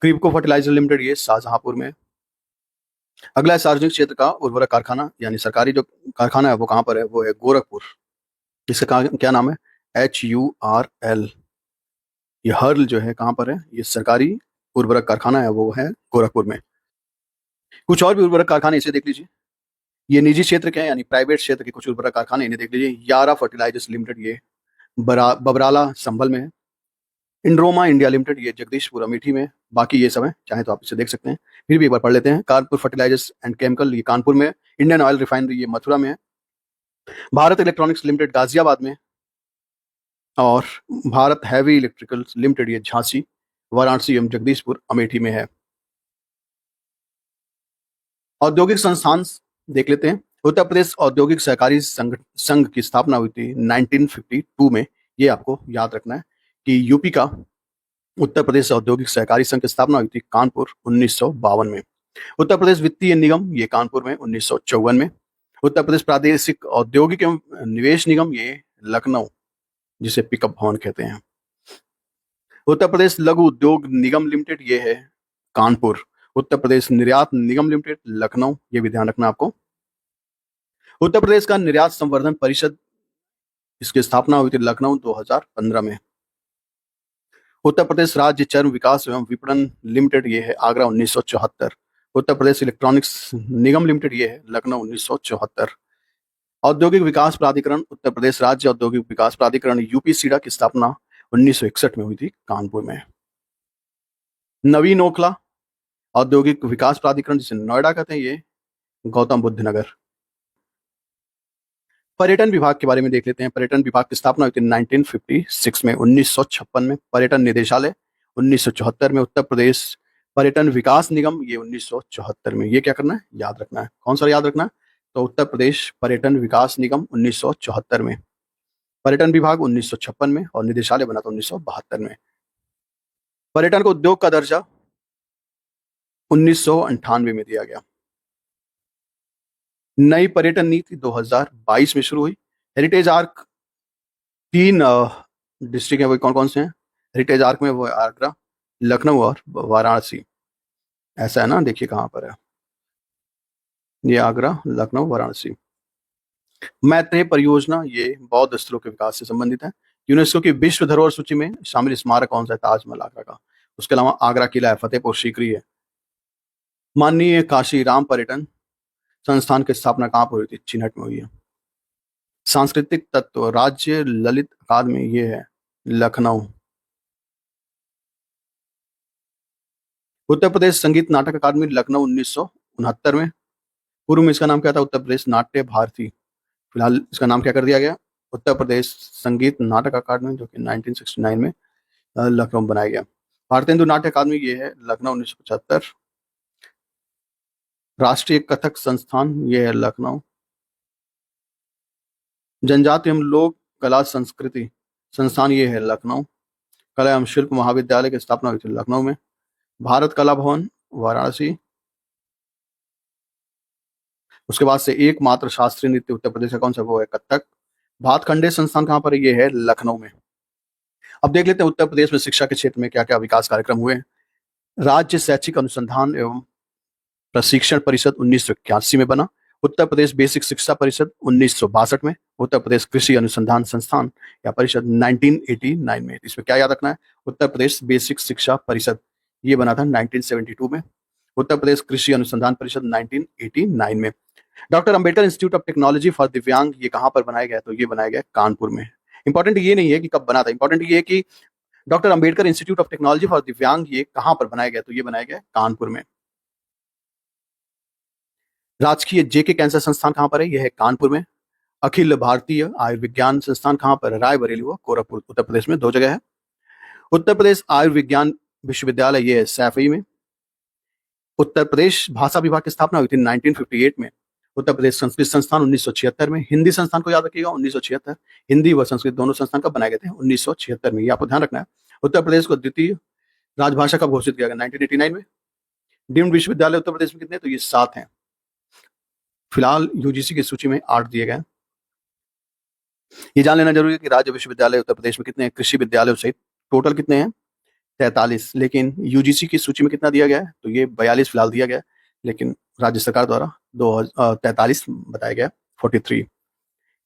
S1: क्रिप्को फर्टिलाइजर लिमिटेड ये शाहजहांपुर में। अगला है सार्वजनिक क्षेत्र का उर्वरक कारखाना, यानी सरकारी जो कारखाना है वो कहाँ पर है, वो है गोरखपुर। इसका क्या नाम है, HURL। ये हर्ल जो है कहाँ पर है, ये सरकारी उर्वरक कारखाना है, वो है गोरखपुर में। कुछ और भी उर्वरक कारखाने इसे देख लीजिए, ये निजी क्षेत्र के हैं, यानी प्राइवेट क्षेत्र के कुछ उर्वरक कारखाने इन्हें देख लीजिए। यारा फर्टिलाइजर्स लिमिटेड ये बबराला संभल में है। इंड्रोमा इंडिया लिमिटेड ये जगदीशपुर अमेठी में। बाकी ये सब है, चाहे तो आप इसे देख सकते हैं, फिर भी एक बार पढ़ लेते हैं। कानपुर फर्टिलाइजर्स एंड केमिकल ये कानपुर में। इंडियन ऑयल रिफाइनरी ये मथुरा में है। भारत इलेक्ट्रॉनिक्स लिमिटेड गाजियाबाद में, और भारत हैवी इलेक्ट्रिकल्स लिमिटेड ये झांसी, वाराणसी एवं जगदीशपुर अमेठी में है। औद्योगिक संस्थान देख लेते हैं। उत्तर प्रदेश औद्योगिक सहकारी संघ की स्थापना हुई थी 1952 में। ये आपको याद रखना है कि यूपी का उत्तर प्रदेश औद्योगिक सहकारी संघ की स्थापना हुई थी कानपुर 1952 में। उत्तर प्रदेश वित्तीय निगम ये कानपुर में 1954 में। उत्तर प्रदेश प्रादेशिक औद्योगिक एवं निवेश निगम ये लखनऊ, जिसे पिकअप भवन कहते हैं। उत्तर प्रदेश लघु उद्योग निगम लिमिटेड ये है कानपुर। उत्तर प्रदेश निर्यात निगम लिमिटेड लखनऊ, ये भी ध्यान रखना आपको। उत्तर प्रदेश का निर्यात संवर्धन परिषद, इसकी स्थापना हुई थी लखनऊ 2015 में। उत्तर प्रदेश राज्य चर्म विकास एवं विपणन लिमिटेड ये है आगरा 1974। उत्तर प्रदेश इलेक्ट्रॉनिक्स निगम लिमिटेड ये है लखनऊ 1974। औद्योगिक विकास प्राधिकरण उत्तर प्रदेश राज्य औद्योगिक विकास प्राधिकरण यूपीसीडा की स्थापना 1961 में हुई थी कानपुर में। नवीन ओखला औद्योगिक विकास प्राधिकरण, जिसे नोएडा कहते हैं, ये गौतम बुद्ध नगर। पर्यटन विभाग के बारे में देख लेते हैं। पर्यटन विभाग की स्थापना हुई थी 1956 में। 1956 में पर्यटन निदेशालय, 1974 में उत्तर प्रदेश पर्यटन विकास निगम, ये 1974 में। ये क्या करना है, याद रखना है। कौन सा याद रखना है, तो उत्तर प्रदेश पर्यटन विकास निगम 1974 में, पर्यटन विभाग 1956 में, और निदेशालय बना था 1972 में। पर्यटन को उद्योग का दर्जा 1998 में दिया गया। नई पर्यटन नीति 2022 में शुरू हुई। हेरिटेज आर्क 3 डिस्ट्रिक्ट है, वो कौन कौन से हैं हेरिटेज आर्क में, वो आगरा, लखनऊ और वाराणसी। ऐसा है ना, देखिए कहाँ पर है, ये आगरा, लखनऊ, वाराणसी। मैत्रेय परियोजना ये बौद्ध स्थलों के विकास से संबंधित है। यूनेस्को की विश्व धरोहर सूची में शामिल स्मारक कौन सा है, ताजमहल आगरा का। उसके अलावा आगरा किला है, फतेहपुर सीकरी है। माननीय काशी राम पर्यटन संस्थान की स्थापना कहाँ पर हुई थी, चिन्हट में हुई है। सांस्कृतिक तत्व राज्य ललित अकादमी ये है लखनऊ। उत्तर प्रदेश संगीत नाटक अकादमी लखनऊ 1969 में। पूर्व में इसका नाम क्या था, उत्तर प्रदेश नाट्य भारती। फिलहाल इसका नाम क्या कर दिया गया, उत्तर प्रदेश संगीत नाटक अकादमी, जो कि 1969 में लखनऊ में बनाया गया। भारतेंदु नाट्य अकादमी ये है लखनऊ 1975। राष्ट्रीय कथक संस्थान ये है लखनऊ। जनजाति एवं लोक कला संस्कृति संस्थान ये है लखनऊ। कला एवं शिल्प महाविद्यालय की स्थापना हुई थी लखनऊ में। भारत कला भवन वाराणसी। उसके बाद से एकमात्र शास्त्रीय नृत्य उत्तर प्रदेश का कौन सा, वो है कथक। भातखंडे संस्थान कहाँ पर है, ये है लखनऊ में। अब देख लेते हैं उत्तर प्रदेश में शिक्षा के क्षेत्र में क्या क्या विकास कार्यक्रम हुए। राज्य शैक्षिक अनुसंधान एवं प्रशिक्षण परिषद 1981 में बना। उत्तर प्रदेश बेसिक शिक्षा परिषद 1962 में। उत्तर प्रदेश कृषि अनुसंधान संस्थान या परिषद 1989 में। इसमें क्या याद रखना है, उत्तर प्रदेश बेसिक शिक्षा परिषद ये बना था 1972 में। उत्तर प्रदेश कृषि अनुसंधान परिषद 1989 में। Doctor Ambedkar institute of technology for दिव्यांग ये कहाँ पर बनाया गया, तो ये बनाया गया कानपुर में। इंपॉर्टेंट ये नहीं है कि कब बना था, इंपॉर्टेंट ये है कि doctor Ambedkar institute of technology for दिव्यांग ये कहाँ पर बनाया गया, तो ये बनाया गया कानपुर में। राजकीय जेके कैंसर संस्थान कहाँ पर है? यह है कानपुर में। अखिल भारतीय आयुर्विज्ञान संस्थान कहाँ पर? रायबरेली व गोरखपुर, उत्तर प्रदेश में, 2 जगह है। उत्तर प्रदेश आयुर्विज्ञान विश्वविद्यालय, ये है सैफई में। उत्तर प्रदेश भाषा विभाग की स्थापना हुई थी 1958 में। उत्तर प्रदेश संस्कृत संस्थान 1976 में। हिंदी संस्थान को याद रखिएगा, 1976। हिंदी व संस्कृत दोनों संस्थान कब बनाए गए थे? 1976 में, ये आपको ध्यान रखना है। उत्तर प्रदेश को द्वितीय राजभाषा कब घोषित किया गया? 1989 में। डीम्ड विश्वविद्यालय उत्तर प्रदेश में कितने? तो ये 7 हैं। फिलहाल यूजीसी की सूची में 8 दिए गए। ये जान लेना जरूरी है कि राज्य विश्वविद्यालय उत्तर प्रदेश में कितने हैं? कृषि विद्यालयों सहित टोटल कितने हैं? 43। लेकिन यूजीसी की सूची में कितना दिया गया है? तो ये 42 फिलहाल दिया गया है, लेकिन राज्य सरकार द्वारा 43 बताया गया, 43।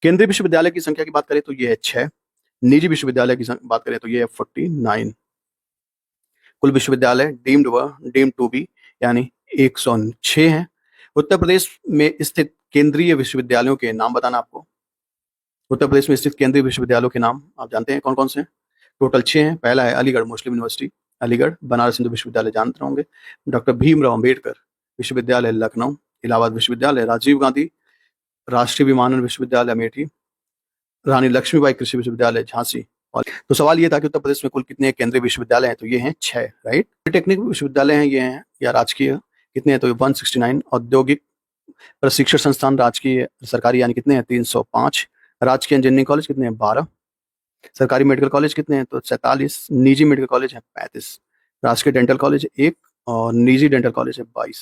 S1: केंद्रीय विश्वविद्यालय की संख्या की बात करें तो ये है 6। निजी विश्वविद्यालय की बात करें तो ये है 49। कुल विश्वविद्यालय डीम्ड व डीम्ड टू बी यानी 106 हैं। उत्तर प्रदेश में स्थित केंद्रीय विश्वविद्यालयों के नाम बताना आपको। उत्तर प्रदेश में स्थित केंद्रीय विश्वविद्यालयों के नाम आप जानते हैं कौन कौन से हैं? टोटल 6 हैं। पहला है अलीगढ़ मुस्लिम यूनिवर्सिटी, अलीगढ़। बनारस हिंदू विश्वविद्यालय जानते होंगे। डॉक्टर भीमराव अंबेडकर विश्वविद्यालय लखनऊ। इलाहाबाद विश्वविद्यालय, राजीव गांधी राष्ट्रीय विमानन विश्वविद्यालय अमेठी। रानी लक्ष्मीबाई कृषि विश्वविद्यालय झांसी। और तो सवाल ये था कि उत्तर प्रदेश में कुल कितने केंद्रीय विश्वविद्यालय हैं? तो ये हैं 6, राइट। पॉलिटेक्निक विश्वविद्यालय हैं, ये हैं या राजकीय, कितने हैं? तो 169। औद्योगिक प्रशिक्षण संस्थान राजकीय सरकारी यानी कितने हैं? 305। राजकीय इंजीनियरिंग कॉलेज कितने हैं? 12। सरकारी मेडिकल कॉलेज कितने हैं? तो 47। निजी मेडिकल कॉलेज है 35। राजकीय डेंटल कॉलेज 1 और निजी डेंटल कॉलेज है 22।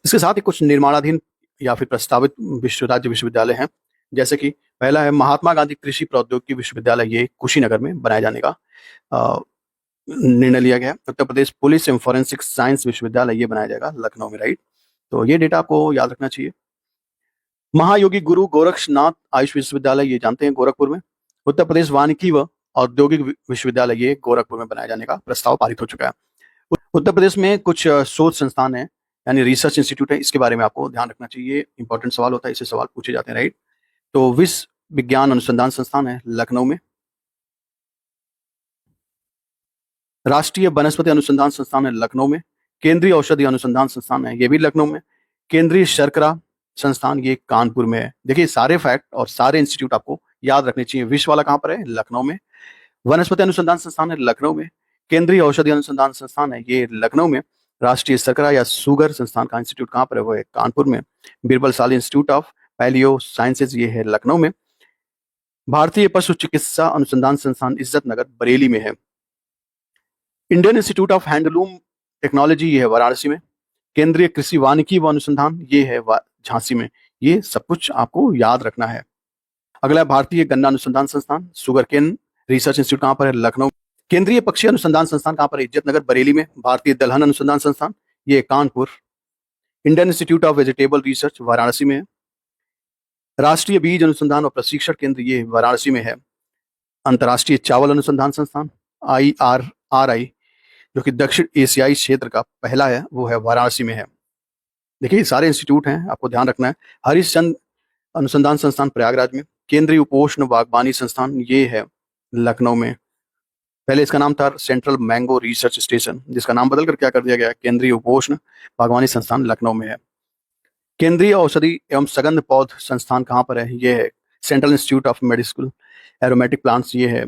S1: इसके साथ ही कुछ निर्माणाधीन या फिर प्रस्तावित राज्य विश्वविद्यालय हैं, जैसे कि पहला है महात्मा गांधी कृषि प्रौद्योगिकी विश्वविद्यालय, ये कुशीनगर में बनाए जाने का निर्णय लिया गया। उत्तर प्रदेश पुलिस एवं फॉरेंसिक साइंस विश्वविद्यालय, ये बनाया जाएगा लखनऊ में, राइट। तो ये डेटा आपको याद रखना चाहिए। महायोगी गुरु गोरक्षनाथ आयुष विश्वविद्यालय, ये जानते हैं, गोरखपुर में। उत्तर प्रदेश वानिकी व औद्योगिक विश्वविद्यालय, ये गोरखपुर में बनाए जाने का प्रस्ताव पारित हो चुका है। उत्तर प्रदेश में कुछ शोध संस्थान है यानी रिसर्च इंस्टीट्यूट है, इसके बारे में आपको ध्यान रखना चाहिए। इंपॉर्टेंट सवाल होता है, इससे सवाल पूछे जाते हैं, राइट। तो विश्व विज्ञान अनुसंधान संस्थान है लखनऊ में। राष्ट्रीय वनस्पति अनुसंधान संस्थान है लखनऊ में। केंद्रीय औषधि अनुसंधान संस्थान है, ये भी लखनऊ में। केंद्रीय शर्करा संस्थान, ये कानपुर में है। देखिए सारे फैक्ट और सारे इंस्टीट्यूट आपको याद रखने चाहिए। विश्व वाला कहाँ पर है? लखनऊ में। वनस्पति अनुसंधान संस्थान है लखनऊ में। केंद्रीय औषधि अनुसंधान संस्थान है, ये लखनऊ में। राष्ट्रीय शर्करा या शुगर संस्थान का इंस्टीट्यूट कहाँ पर है? वो है कानपुर में। बीरबल साली इंस्टीट्यूट ऑफ पैलियो साइंसेज, ये है लखनऊ में। भारतीय पशु चिकित्सा अनुसंधान संस्थान इज्जत नगर बरेली में है। Indian institute of handloom technology, ये है वाराणसी में। केंद्रीय कृषि वानिकी व अनुसंधान, ये है झांसी में। ये सब कुछ आपको याद रखना है। अगला भारतीय गन्ना अनुसंधान संस्थान, शुगर केन रिसर्च इंस्टीट्यूट कहाँ पर है? लखनऊ। केंद्रीय पक्षी अनुसंधान संस्थान कहाँ पर है? इज्जत नगर बरेली में। भारतीय दलहन अनुसंधान संस्थान, ये Kanpur. Indian institute of vegetable research Varanasi में है। राष्ट्रीय बीज अनुसंधान और प्रशिक्षण केंद्र, ये वाराणसी में है। अंतर्राष्ट्रीय चावल अनुसंधान संस्थान IRRI, जो कि दक्षिण एशियाई क्षेत्र का पहला है, वो है वाराणसी में है। देखिए सारे इंस्टीट्यूट हैं, आपको ध्यान रखना है। हरिश्चंद्र अनुसंधान संस्थान प्रयागराज में। केंद्रीय उपोष्ण बागवानी संस्थान, ये है लखनऊ में। पहले इसका नाम था सेंट्रल मैंगो रिसर्च स्टेशन, जिसका नाम बदलकर क्या कर दिया गया? केंद्रीय उपोष्ण बागवानी संस्थान लखनऊ में है। केंद्रीय औषधि एवं सगंध पौध संस्थान कहाँ पर है? ये है central institute of medicinal aromatic plants, ये है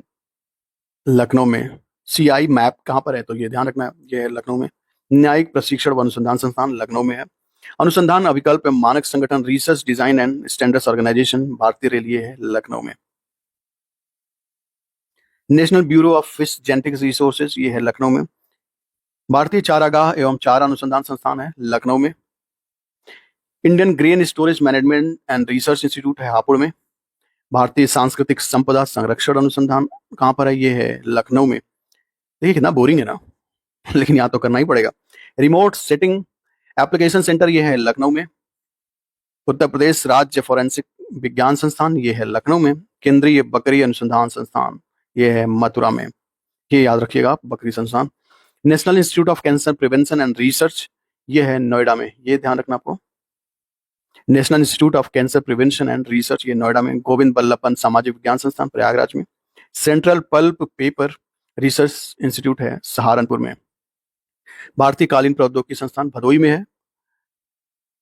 S1: लखनऊ में। CI मैप कहाँ पर है? तो ये ध्यान रखना है, ये है लखनऊ में। न्यायिक प्रशिक्षण व अनुसंधान संस्थान लखनऊ में है। अनुसंधान अभिकल्प एवं मानक संगठन research design and standards organisation भारतीय रेल, ये है लखनऊ में। National bureau of fish genetics resources, ये है लखनऊ में। भारतीय चारागाह एवं चारा अनुसंधान संस्थान है लखनऊ में। Indian grain storage management and research institute है हापुड़ में। भारतीय सांस्कृतिक संपदा संरक्षण अनुसंधान कहाँ पर है? ये है लखनऊ में। देखिए कितना बोरिंग है ना, लेकिन यहाँ तो करना ही पड़ेगा। रिमोट सेटिंग एप्लीकेशन सेंटर, ये है लखनऊ में। उत्तर प्रदेश राज्य फॉरेंसिक विज्ञान संस्थान, ये है लखनऊ में। केंद्रीय बकरी अनुसंधान संस्थान, ये है मथुरा में। ये याद रखिएगा आप, बकरी संस्थान। National institute of cancer prevention and research, ये है नोएडा में। ये ध्यान रखना आपको। National institute of cancer prevention and research, ये नोएडा में। गोविंद बल्लभ पंत सामाजिक विज्ञान संस्थान प्रयागराज में। Central pulp paper research institute है सहारनपुर में। भारतीय कालीन प्रौद्योगिकी संस्थान भदोई में है।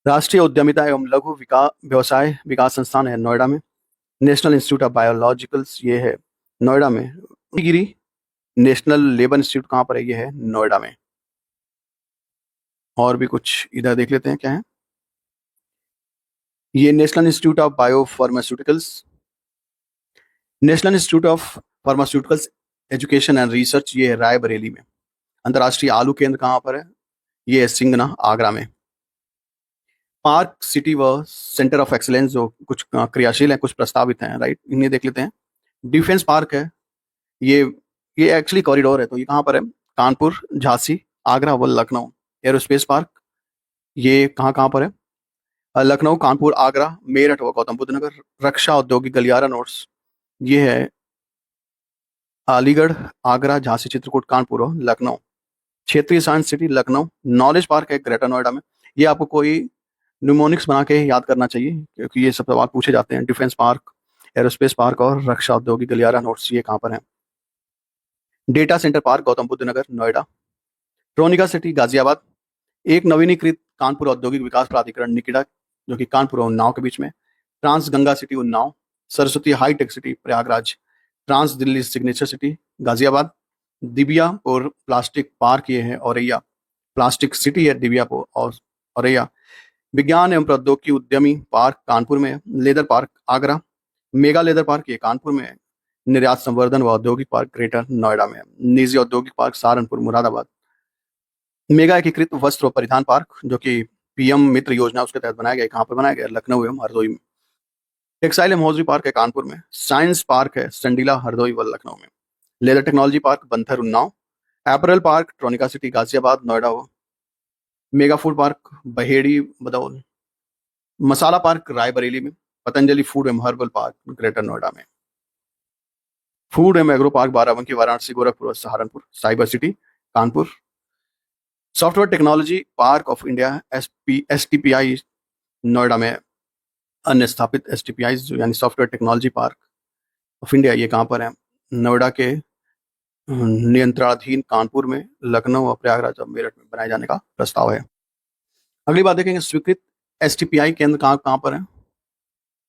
S1: राष्ट्रीय उद्यमिता एवं लघु विकास व्यवसाय विकास संस्थान है नोएडा में। नेशनल इंस्टीट्यूट ऑफ बायोलॉजिकल्स ये है नोएडा में। गिरी नेशनल लेबर इंस्टीट्यूट कहाँ पर है? ये है नोएडा में। और भी कुछ इधर देख लेते हैं क्या है। ये national institute of bio pharmaceuticals, national institute of pharmaceuticals education and research, ये है रायबरेली में। अंतर्राष्ट्रीय आलू केंद्र कहाँ पर है? ये है सिंगना, आगरा में। पार्क सिटी व सेंटर ऑफ एक्सीलेंस जो कुछ क्रियाशील है, कुछ प्रस्तावित हैं, राइट, इन्हें देख लेते हैं। डिफेंस पार्क है, ये ये एक्चुअली कॉरिडोर है, तो ये कहाँ पर है? कानपुर, झांसी, आगरा व लखनऊ। एरोस्पेस पार्क ये कहाँ कहाँ पर है? लखनऊ, कानपुर, आगरा, मेरठ व गौतम बुद्ध नगर। रक्षा औद्योगिक गलियारा नोट्स ये है अलीगढ़, आगरा, झांसी, चित्रकूट, कानपुर और लखनऊ। क्षेत्रीय science city Lucknow. Knowledge park है ग्रेटर नोएडा में। ये आपको कोई न्यूमोनिक्स बना के याद करना चाहिए, क्योंकि ये सब सवाल पूछे जाते हैं। डिफेंस पार्क, एरोस्पेस पार्क और रक्षा औद्योगिक गलियारा नोट्स ये कहाँ पर है? Data centre park Gautam Buddh Nagar, Noida. Tronica city Ghaziabad. एक नवीनीकृत कानपुर औद्योगिक विकास प्राधिकरण निकिडा, जो कि कानपुर और उन्नाव के बीच में। Trans Ganga city Unnao. Saraswati hitech city Prayagraj. Trans Delhi signature city Ghaziabad. Dibiyapur plastic park ये है औरैया। प्लास्टिक सिटी है दिबियापुर और औरैया। विज्ञान एवं प्रौद्योगिकी उद्यमी पार्क कानपुर में है। Leather park Agra. Mega leather park ये कानपुर में है। निर्यात संवर्धन व औद्योगिक पार्क ग्रेटर नोएडा में है। निजी औद्योगिक पार्क सहारनपुर, मुरादाबाद। मेगा एकीकृत वस्त्र और परिधान पार्क, जो कि पीएम मित्र योजना उसके तहत बनाया गया, कहाँ पर बनाया गया? लखनऊ एवं हरदोई में। टेक्सटाइल एवं हौजरी पार्क है कानपुर में। साइंस पार्क है संडीला, हरदोई व लखनऊ में। Leather technology park Banthar, Unnao. Apparel park Tronica city Ghaziabad, Noida व। Mega food park Baheri, Badaun. Masala park Raebareli में। पतंजलि फूड एवं हर्बल पार्क ग्रेटर नोएडा में। फूड एवं एग्रो पार्क बाराबंकी, वाराणसी, गोरखपुर और Saharanpur. Cyber city Kanpur. Software technology park of India STPI Noida में। अन्य स्थापित STPI जो यानी software technology park of India ये कहाँ पर है? नोएडा के नियंत्रणाधीन कानपुर में, लखनऊ और प्रयागराज और मेरठ में बनाए जाने का प्रस्ताव है। अगली बात देखेंगे, स्वीकृत STPI केंद्र कहाँ कहाँ पर है?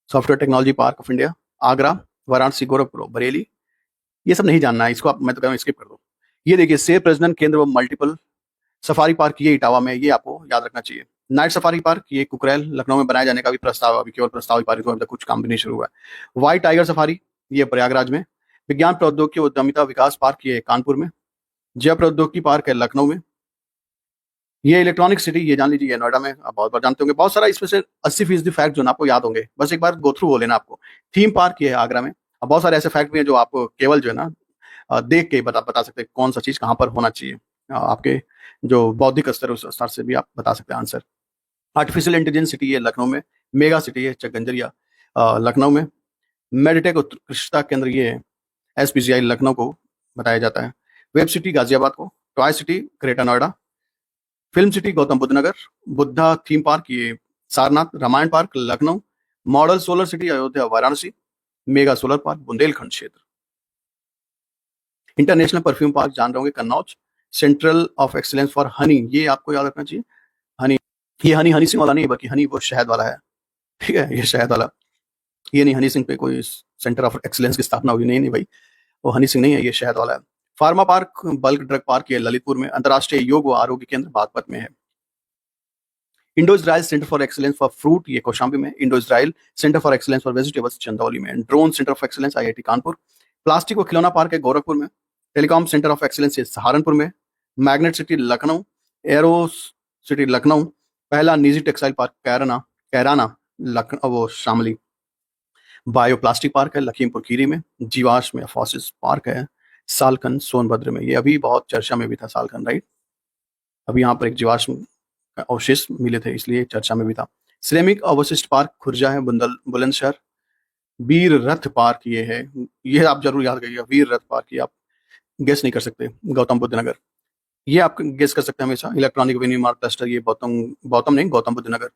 S1: Software technology park of India Agra, Varanasi, Gorakhpur, Bareilly. ये सब नहीं जानना है, इसको आप, मैं तो कह रहा हूँ स्किप कर दो। ये देखिए, शेर प्रजनन केंद्र व मल्टीपल सफारी पार्क ये इटावा में, ये आपको याद रखना चाहिए। नाइट सफारी पार्क ये कुकरेल, लखनऊ में बनाए जाने का भी प्रस्ताव, अभी केवल प्रस्ताव ही पारित हुआ, अभी तक कुछ काम भी नहीं शुरू हुआ है। व्हाइट टाइगर सफारी ये प्रयागराज में। विज्ञान प्रौद्योगिकी उद्यमिता विकास पार्क ये कानपुर में। जय प्रौद्योगिकी पार्क है लखनऊ में। ये इलेक्ट्रॉनिक सिटी ये जान लीजिए, ये नोएडा में। आप बहुत बार जानते होंगे, बहुत सारा इसमें से 80% फैक्ट जो ना आपको याद होंगे, बस एक बार गो थ्रू हो लेना आपको। थीम पार्क ये है आगरा में। अब बहुत सारे ऐसे फैक्ट भी हैं जो आप केवल जो है ना देख के बता सकते हैं कौन सा चीज कहाँ पर होना चाहिए। आपके जो बौद्धिक स्तर है उस स्तर से भी आप बता सकते हैं आंसर। आर्टिफिशियल इंटेलिजेंस सिटी है लखनऊ में। मेगा सिटी है चकगंजरिया, लखनऊ में। मेडिटेक उत्कृष्टता केंद्र ये है SPCI लखनऊ को बताया जाता है। वेब सिटी गाजियाबाद को। Toy city greater Noida. Film city Gautam Buddh Nagar. Buddha theme park ये Sarnath. Ramayan park Lucknow. Model solar city Ayodhya, Varanasi. Mega solar park Bundelkhand क्षेत्र। इंटरनेशनल परफ्यूम पार्क जान रहे होंगे Kannauj. Central of excellence for honey ये आपको याद रखना चाहिए। हनी, ये हनी हनी सिंह वाला नहीं, बल्कि हनी वो शहद वाला है, ठीक है, ये शहद वाला। ये नहीं हनी सिंह पे कोई सेंटर ऑफ एक्सीलेंस की स्थापना हुई, नहीं नहीं भाई, वो हनी सिंह नहीं है, ये शहद वाला है। Pharma park bulk drug park ये ललितपुर में। अंतर्राष्ट्रीय योग व आरोग्य केंद्र बागपत में है। Indo Israel centre for excellence for fruit ये कौशाम्बी में। Indo Israel centre for excellence for vegetables Chandauli में। Drone centre of excellence IIT Kanpur. Plastic व खिलौना पार्क है गोरखपुर में। Telecom centre of excellence Saharanpur में। Magnet city Lucknow. Aero city Lucknow. पहला निजी टेक्सटाइल पार्क कैराना कैराना लखनऊ वो शामली। बायो प्लास्टिक पार्क है लखीमपुर खीरी में। जीवाश्म फॉसिस पार्क है सालखन सोनभद्र में। ये अभी बहुत चर्चा में भी था सालखन, राइट, अभी यहाँ पर एक जीवाश्म अवशेष मिले थे इसलिए चर्चा में भी था। श्रमिक अवशिष्ट पार्क खुर्जा है बुलंदशहर। वीर रथ पार्क ये है, ये आप जरूर याद करिएगा, वीर रथ पार्क ये आप गेस नहीं कर सकते, गौतम बुद्ध नगर। ये आप गेस कर सकते हैं हमेशा। इलेक्ट्रॉनिक विनिर्माण क्लस्टर ये गौतम नहीं, गौतम बुद्ध नगर।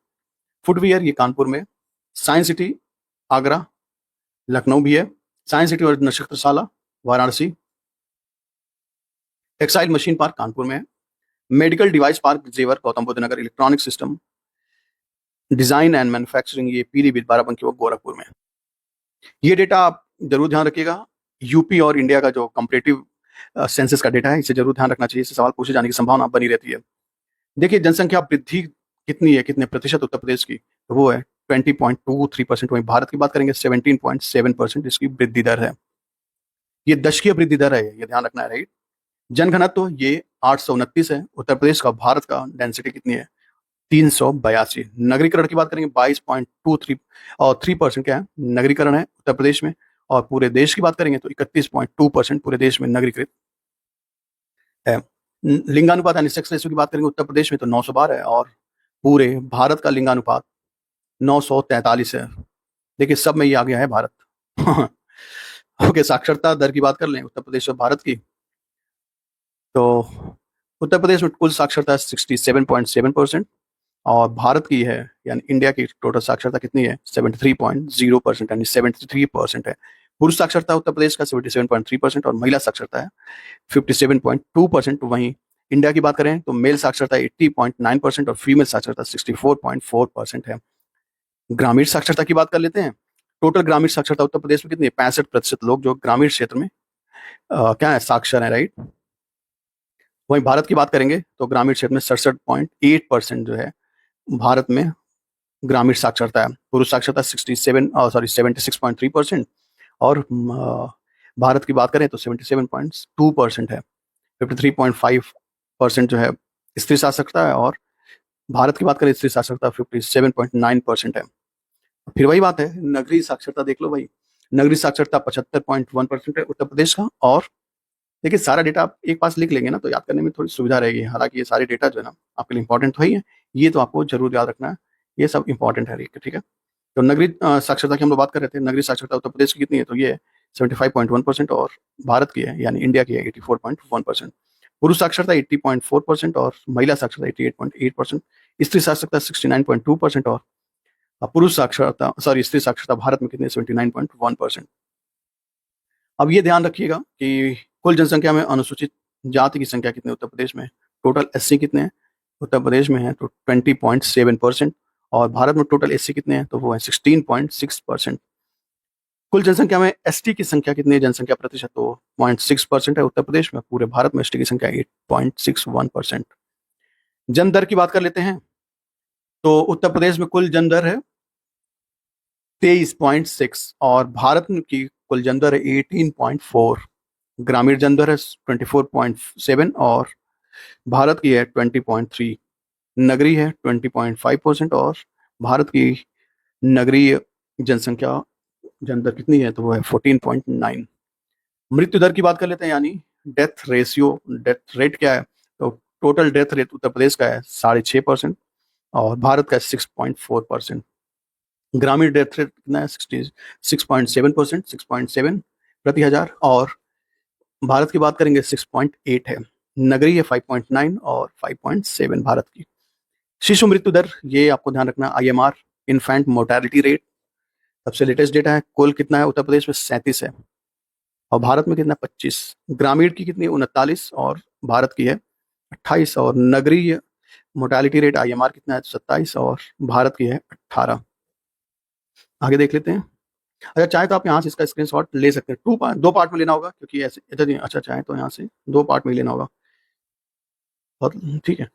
S1: फुटवियर ये कानपुर में। साइंस सिटी आगरा, लखनऊ भी है। साइंस सिटी और नक्षत्रशाला Varanasi. Textile machine park Kanpur में है। Medical device park Jewar Gautam Buddh Nagar. Electronic system design and manufacturing ये पीलीभीत, बाराबंकी व गोरखपुर में। ये डेटा आप जरूर ध्यान रखिएगा। यूपी और इंडिया का जो कंपेरेटिव सेंसस का डेटा है, इसे जरूर ध्यान रखना चाहिए, इससे सवाल पूछे जाने की संभावना बनी रहती है। देखिए जनसंख्या वृद्धि कितनी है, कितने प्रतिशत उत्तर प्रदेश की, तो वो है 20.23%। वहीं भारत की बात करेंगे 17.7% इसकी वृद्धि दर है। ये दशकीय वृद्धि दर है, ये ध्यान रखना है, राइट। जनघनत्व ये 829 है। उत्तर प्रदेश का भारत का डेंसिटी कितनी है, 382। नगरीकरण की बात करेंगे 22.23 और 3% क्या है, नगरीकरण है उत्तर प्रदेश में। और पूरे देश की बात करेंगे तो 31.2% पूरे देश में नगरीकृत है। लिंगानुपात यानी सेक्स रेशियो की बात करेंगे उत्तर प्रदेश में तो 912 है, और पूरे भारत का लिंगानुपात 943 है। देखिए सब में ये आ गया है भारत। ओके, साक्षरता दर की बात कर लें उत्तर प्रदेश और भारत की, तो उत्तर प्रदेश में कुल साक्षरता 67.7% और भारत की है यानी इंडिया की टोटल साक्षरता कितनी है, 73.0% यानी 73% है। पुरुष साक्षरता उत्तर प्रदेश का 77.3% और महिला साक्षरता है 57.2%। वहीं इंडिया की बात करें तो मेल साक्षरता 80.9% और फीमेल साक्षरता 64.4% है। ग्रामीण साक्षरता की बात कर लेते हैं। टोटल ग्रामीण साक्षरता उत्तर प्रदेश में कितनी है, 65% लोग जो ग्रामीण क्षेत्र में क्या है, साक्षर है, राइट। वहीं भारत की बात करेंगे तो ग्रामीण क्षेत्र में 67.8% जो है भारत में ग्रामीण साक्षरता है। पुरुष साक्षरता 76.3% और भारत की बात करें तो 77.2% है। 53.5% जो है स्त्री साक्षरता है और भारत की बात करें स्त्री साक्षरता 57.9% है। फिर वही बात है, नगरीय साक्षरता देख लो भाई, नगरीय साक्षरता 75.1% है उत्तर प्रदेश का। और देखिए सारा डेटा आप एक पास लिख लेंगे ना तो याद करने में थोड़ी सुविधा रहेगी। हालांकि ये सारे डेटा जो है ना आपके लिए इंपॉर्टेंट तो ही है, ये तो आपको जरूर याद रखना है, ये सब इंपॉर्टेंट है, ठीक है। तो नगरीय साक्षरता की हम लोग बात कर रहे थे। नगरीय साक्षरता उत्तर प्रदेश की कितनी है, तो ये 75.1% और भारत की है यानी इंडिया की है 84.1%। पुरुष साक्षरता 80.4% और महिला साक्षरता 88.8%। स्त्री साक्षरता 69.2% और पुरुष साक्षरता स्त्री साक्षरता भारत में कितनी है, 79.1%। अब ये ध्यान रखिएगा कि कुल जनसंख्या में अनुसूचित जाति की संख्या कितनी है उत्तर प्रदेश में, टोटल एससी कितने हैं उत्तर प्रदेश में है तो 20.7% और भारत में टोटल एससी कितने हैं तो वो है 16.6%। कुल जनसंख्या में एसटी की संख्या कितनी है, जनसंख्या प्रतिशत तो 0.6% है उत्तर प्रदेश में। पूरे भारत में एसटी की संख्या 8.61%। जन दर की बात कर लेते हैं तो उत्तर प्रदेश में कुल जन दर है 23.6 और भारत की कुल जन दर है 18.4। ग्रामीण जन दर है 24.7 और भारत की है 20.3। नगरीय है 20.5% और भारत की नगरीय जनसंख्या जन दर कितनी है तो वो है 14.9। मृत्यु दर की बात कर लेते हैं यानी डेथ रेशियो, डेथ रेट क्या है, तो total death rate Uttar Pradesh का है 6.5% और भारत का 6.4%। ग्रामीण डेथ रेट कितना है 6.7%, 6.7 प्रति हजार और भारत की बात करेंगे 6.8 है। नगरीय 5.9 और 5.7 भारत की। शिशु मृत्यु दर ये आपको ध्यान रखना, IMR इन्फेंट मोर्टेलिटी रेट सबसे लेटेस्ट डेटा है। कुल कितना है उत्तर प्रदेश में 37 है और भारत में कितना 25। ग्रामीण की कितनी 39 और भारत की है 28 और नगरीय मोर्टेलिटी रेट IMR कितना है 27 और भारत की है 18। आगे देख लेते हैं। अच्छा चाहे तो आप यहाँ से इसका स्क्रीनशॉट ले सकते हैं। दो पार्ट में लेना होगा क्योंकि ऐसे इधर नहीं। अच्छा चाहे तो यहाँ से 2 पार्ट में ही लेना होगा, बहुत ठीक है।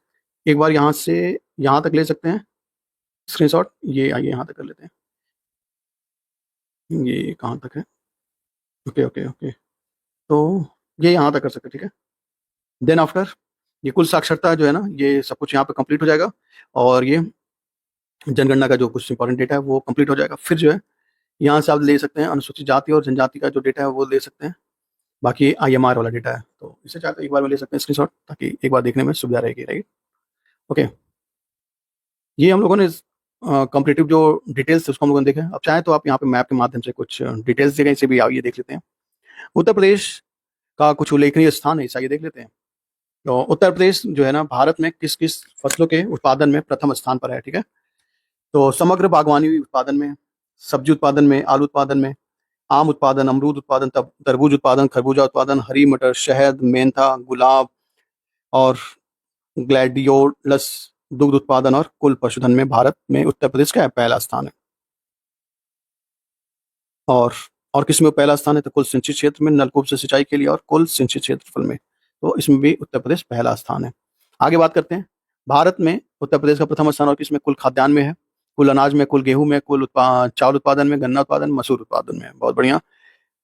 S1: एक बार यहाँ से यहाँ तक ले सकते हैं स्क्रीनशॉट। ये आइए यहाँ तक कर लेते हैं। ये कहाँ तक है, ओके ओके ओके, तो ये यहाँ तक कर सकते हैं, ठीक है। देन आफ्टर ये कुल साक्षरता जो है ना ये सब कुछ यहाँ पे कंप्लीट हो जाएगा और ये जनगणना का जो कुछ इंपॉर्टेंट डेटा है वो कंप्लीट हो जाएगा। फिर जो है यहाँ से आप ले सकते हैं अनुसूचित जाति और जनजाति का जो डेटा है वो ले सकते हैं। बाकी IMR वाला डेटा है तो इसे चाहते हैं एक बार में ले सकते हैं स्क्रीनशॉट, ताकि एक बार देखने में सुविधा रहेगी, राइट। ओके, ये हम लोगों ने कंपेरेटिव जो डिटेल्स थे उसको हम लोगों ने देखा। अब चाहे तो आप यहाँ पे मैप के माध्यम से कुछ डिटेल्स देखें, इसे भी आइए देख लेते हैं। उत्तर प्रदेश का कुछ उल्लेखनीय स्थान है, इसे देख लेते हैं। तो उत्तर प्रदेश जो है ना भारत में किस किस फसलों के उत्पादन में प्रथम स्थान पर है, ठीक है। तो समग्र बागवानी उत्पादन में, सब्जी उत्पादन में, आलू उत्पादन में, आम उत्पादन, अमरूद उत्पादन, तरबूज उत्पादन, खरबूजा उत्पादन, हरी मटर, शहद, मेंथा, गुलाब और ग्लैडियोलस दुग्ध उत्पादन और कुल पशुधन में भारत में उत्तर प्रदेश का पहला स्थान है। और किस में पहला स्थान है? तो कुल सिंचित क्षेत्र में नलकूप से सिंचाई के लिए और कुल सिंचित क्षेत्रफल में, तो इसमें भी उत्तर प्रदेश पहला स्थान है। आगे बात करते हैं, भारत में उत्तर प्रदेश का प्रथम स्थान और किसमें? कुल खाद्यान्न में है, कुल अनाज में, कुल गेहूं में, कुल चावल उत्पादन में, गन्ना उत्पादन, मसूर उत्पादन में। बहुत बढ़िया।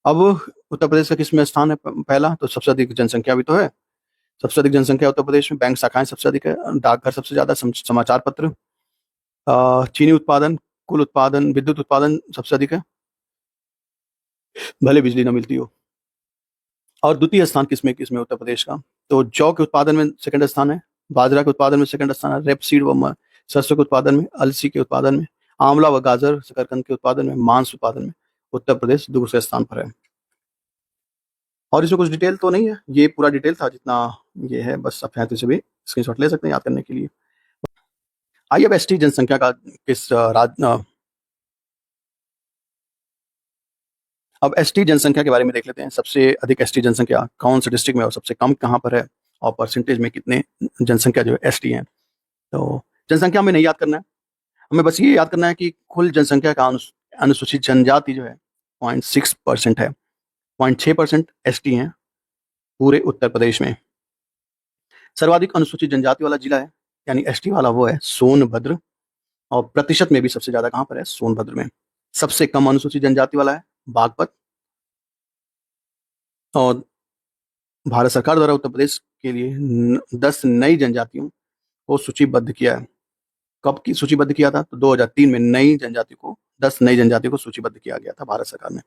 S1: अब उत्तर प्रदेश का किसमें स्थान है पहला? तो सबसे अधिक जनसंख्या भी तो है, सबसे अधिक जनसंख्या उत्तर प्रदेश में, बैंक शाखाएं सबसे अधिक है, डाकघर सबसे ज्यादा, समाचार पत्र, चीनी उत्पादन, कुल उत्पादन, विद्युत उत्पादन सबसे अधिक है, भले बिजली न मिलती हो। और द्वितीय स्थान किसमें किसमें उत्तर प्रदेश का? तो जौ के उत्पादन में सेकंड स्थान है, बाजरा के उत्पादन में सेकंड स्थान है, रेपसीड व सरसों के उत्पादन में, अलसी के उत्पादन में, आंवला व गाजर शकरकंद के उत्पादन में, मांस उत्पादन में उत्तर प्रदेश दूसरे स्थान पर है। और इसमें कुछ डिटेल तो नहीं है, ये पूरा डिटेल था जितना ये है, बस आप यहाँ से भी स्क्रीनशॉट ले सकते हैं याद करने के लिए। आइए अब एसटी जनसंख्या का अब एसटी जनसंख्या के बारे में देख लेते हैं। सबसे अधिक एसटी जनसंख्या कौन से डिस्ट्रिक्ट में और सबसे कम कहाँ पर है, और परसेंटेज में कितने जनसंख्या जो है एसटी है। तो जनसंख्या में नहीं याद करना है, हमें बस ये याद करना है कि कुल जनसंख्या का अनुसूचित जनजाति जो है 0.6% है, 0.6% एसटी हैं पूरे उत्तर प्रदेश में। सर्वाधिक अनुसूचित जनजाति वाला जिला है यानी एसटी वाला वो है सोनभद्र, और प्रतिशत में भी सबसे ज्यादा कहाँ पर है? सोनभद्र में। सबसे कम अनुसूचित जनजाति वाला है बागपत। और भारत सरकार द्वारा उत्तर प्रदेश के लिए 10 नई जनजातियों को सूचीबद्ध किया है। कब की सूचीबद्ध किया था? तो 2003 में 10 नई जनजातियों को सूचीबद्ध किया गया था भारत सरकार ने।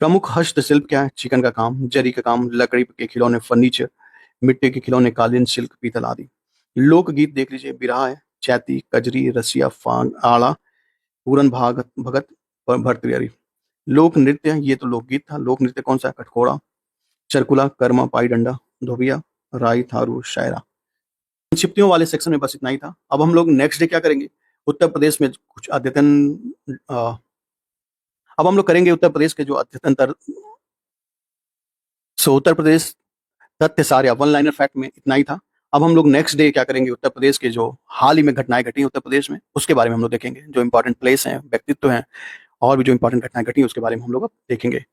S1: प्रमुख हस्तशिल्प क्या है? चिकन का काम, जरी का काम, लकड़ी के खिलौने, फर्नीचर, मिट्टी के खिलौने, कालीन, सिल्क, पीतल आदि। लोकगीत देख लीजिए, बिरहा है, चैती, कजरी, रसिया, फाग, आड़ा, पूरन भगत, भर्तृहरि। लोक नृत्य, ये तो लोकगीत था। लोक नृत्य कौन सा? कटघोड़ा, चरकुला, कर्मा, पाई डंडा, धोबिया, राई, थारू, शायरा। संक्षिप्तियों वाले सेक्शन में बस इतना ही था। अब हम लोग नेक्स्ट डे क्या करेंगे? उत्तर प्रदेश में कुछ अद्यतन अब हम लोग करेंगे उत्तर प्रदेश के जो अद्यतन उत्तर प्रदेश तथ्य सारे वन लाइनर फैक्ट में इतना ही था। अब हम लोग नेक्स्ट डे क्या करेंगे? उत्तर प्रदेश के जो हाल ही में घटनाएं घटी उत्तर प्रदेश में उसके बारे में हम लोग देखेंगे, जो इंपॉर्टेंट प्लेस हैं, व्यक्तित्व हैं, और भी जो इंपॉर्टेंट घटनाएं घटी उसके बारे में हम लोग अब देखेंगे।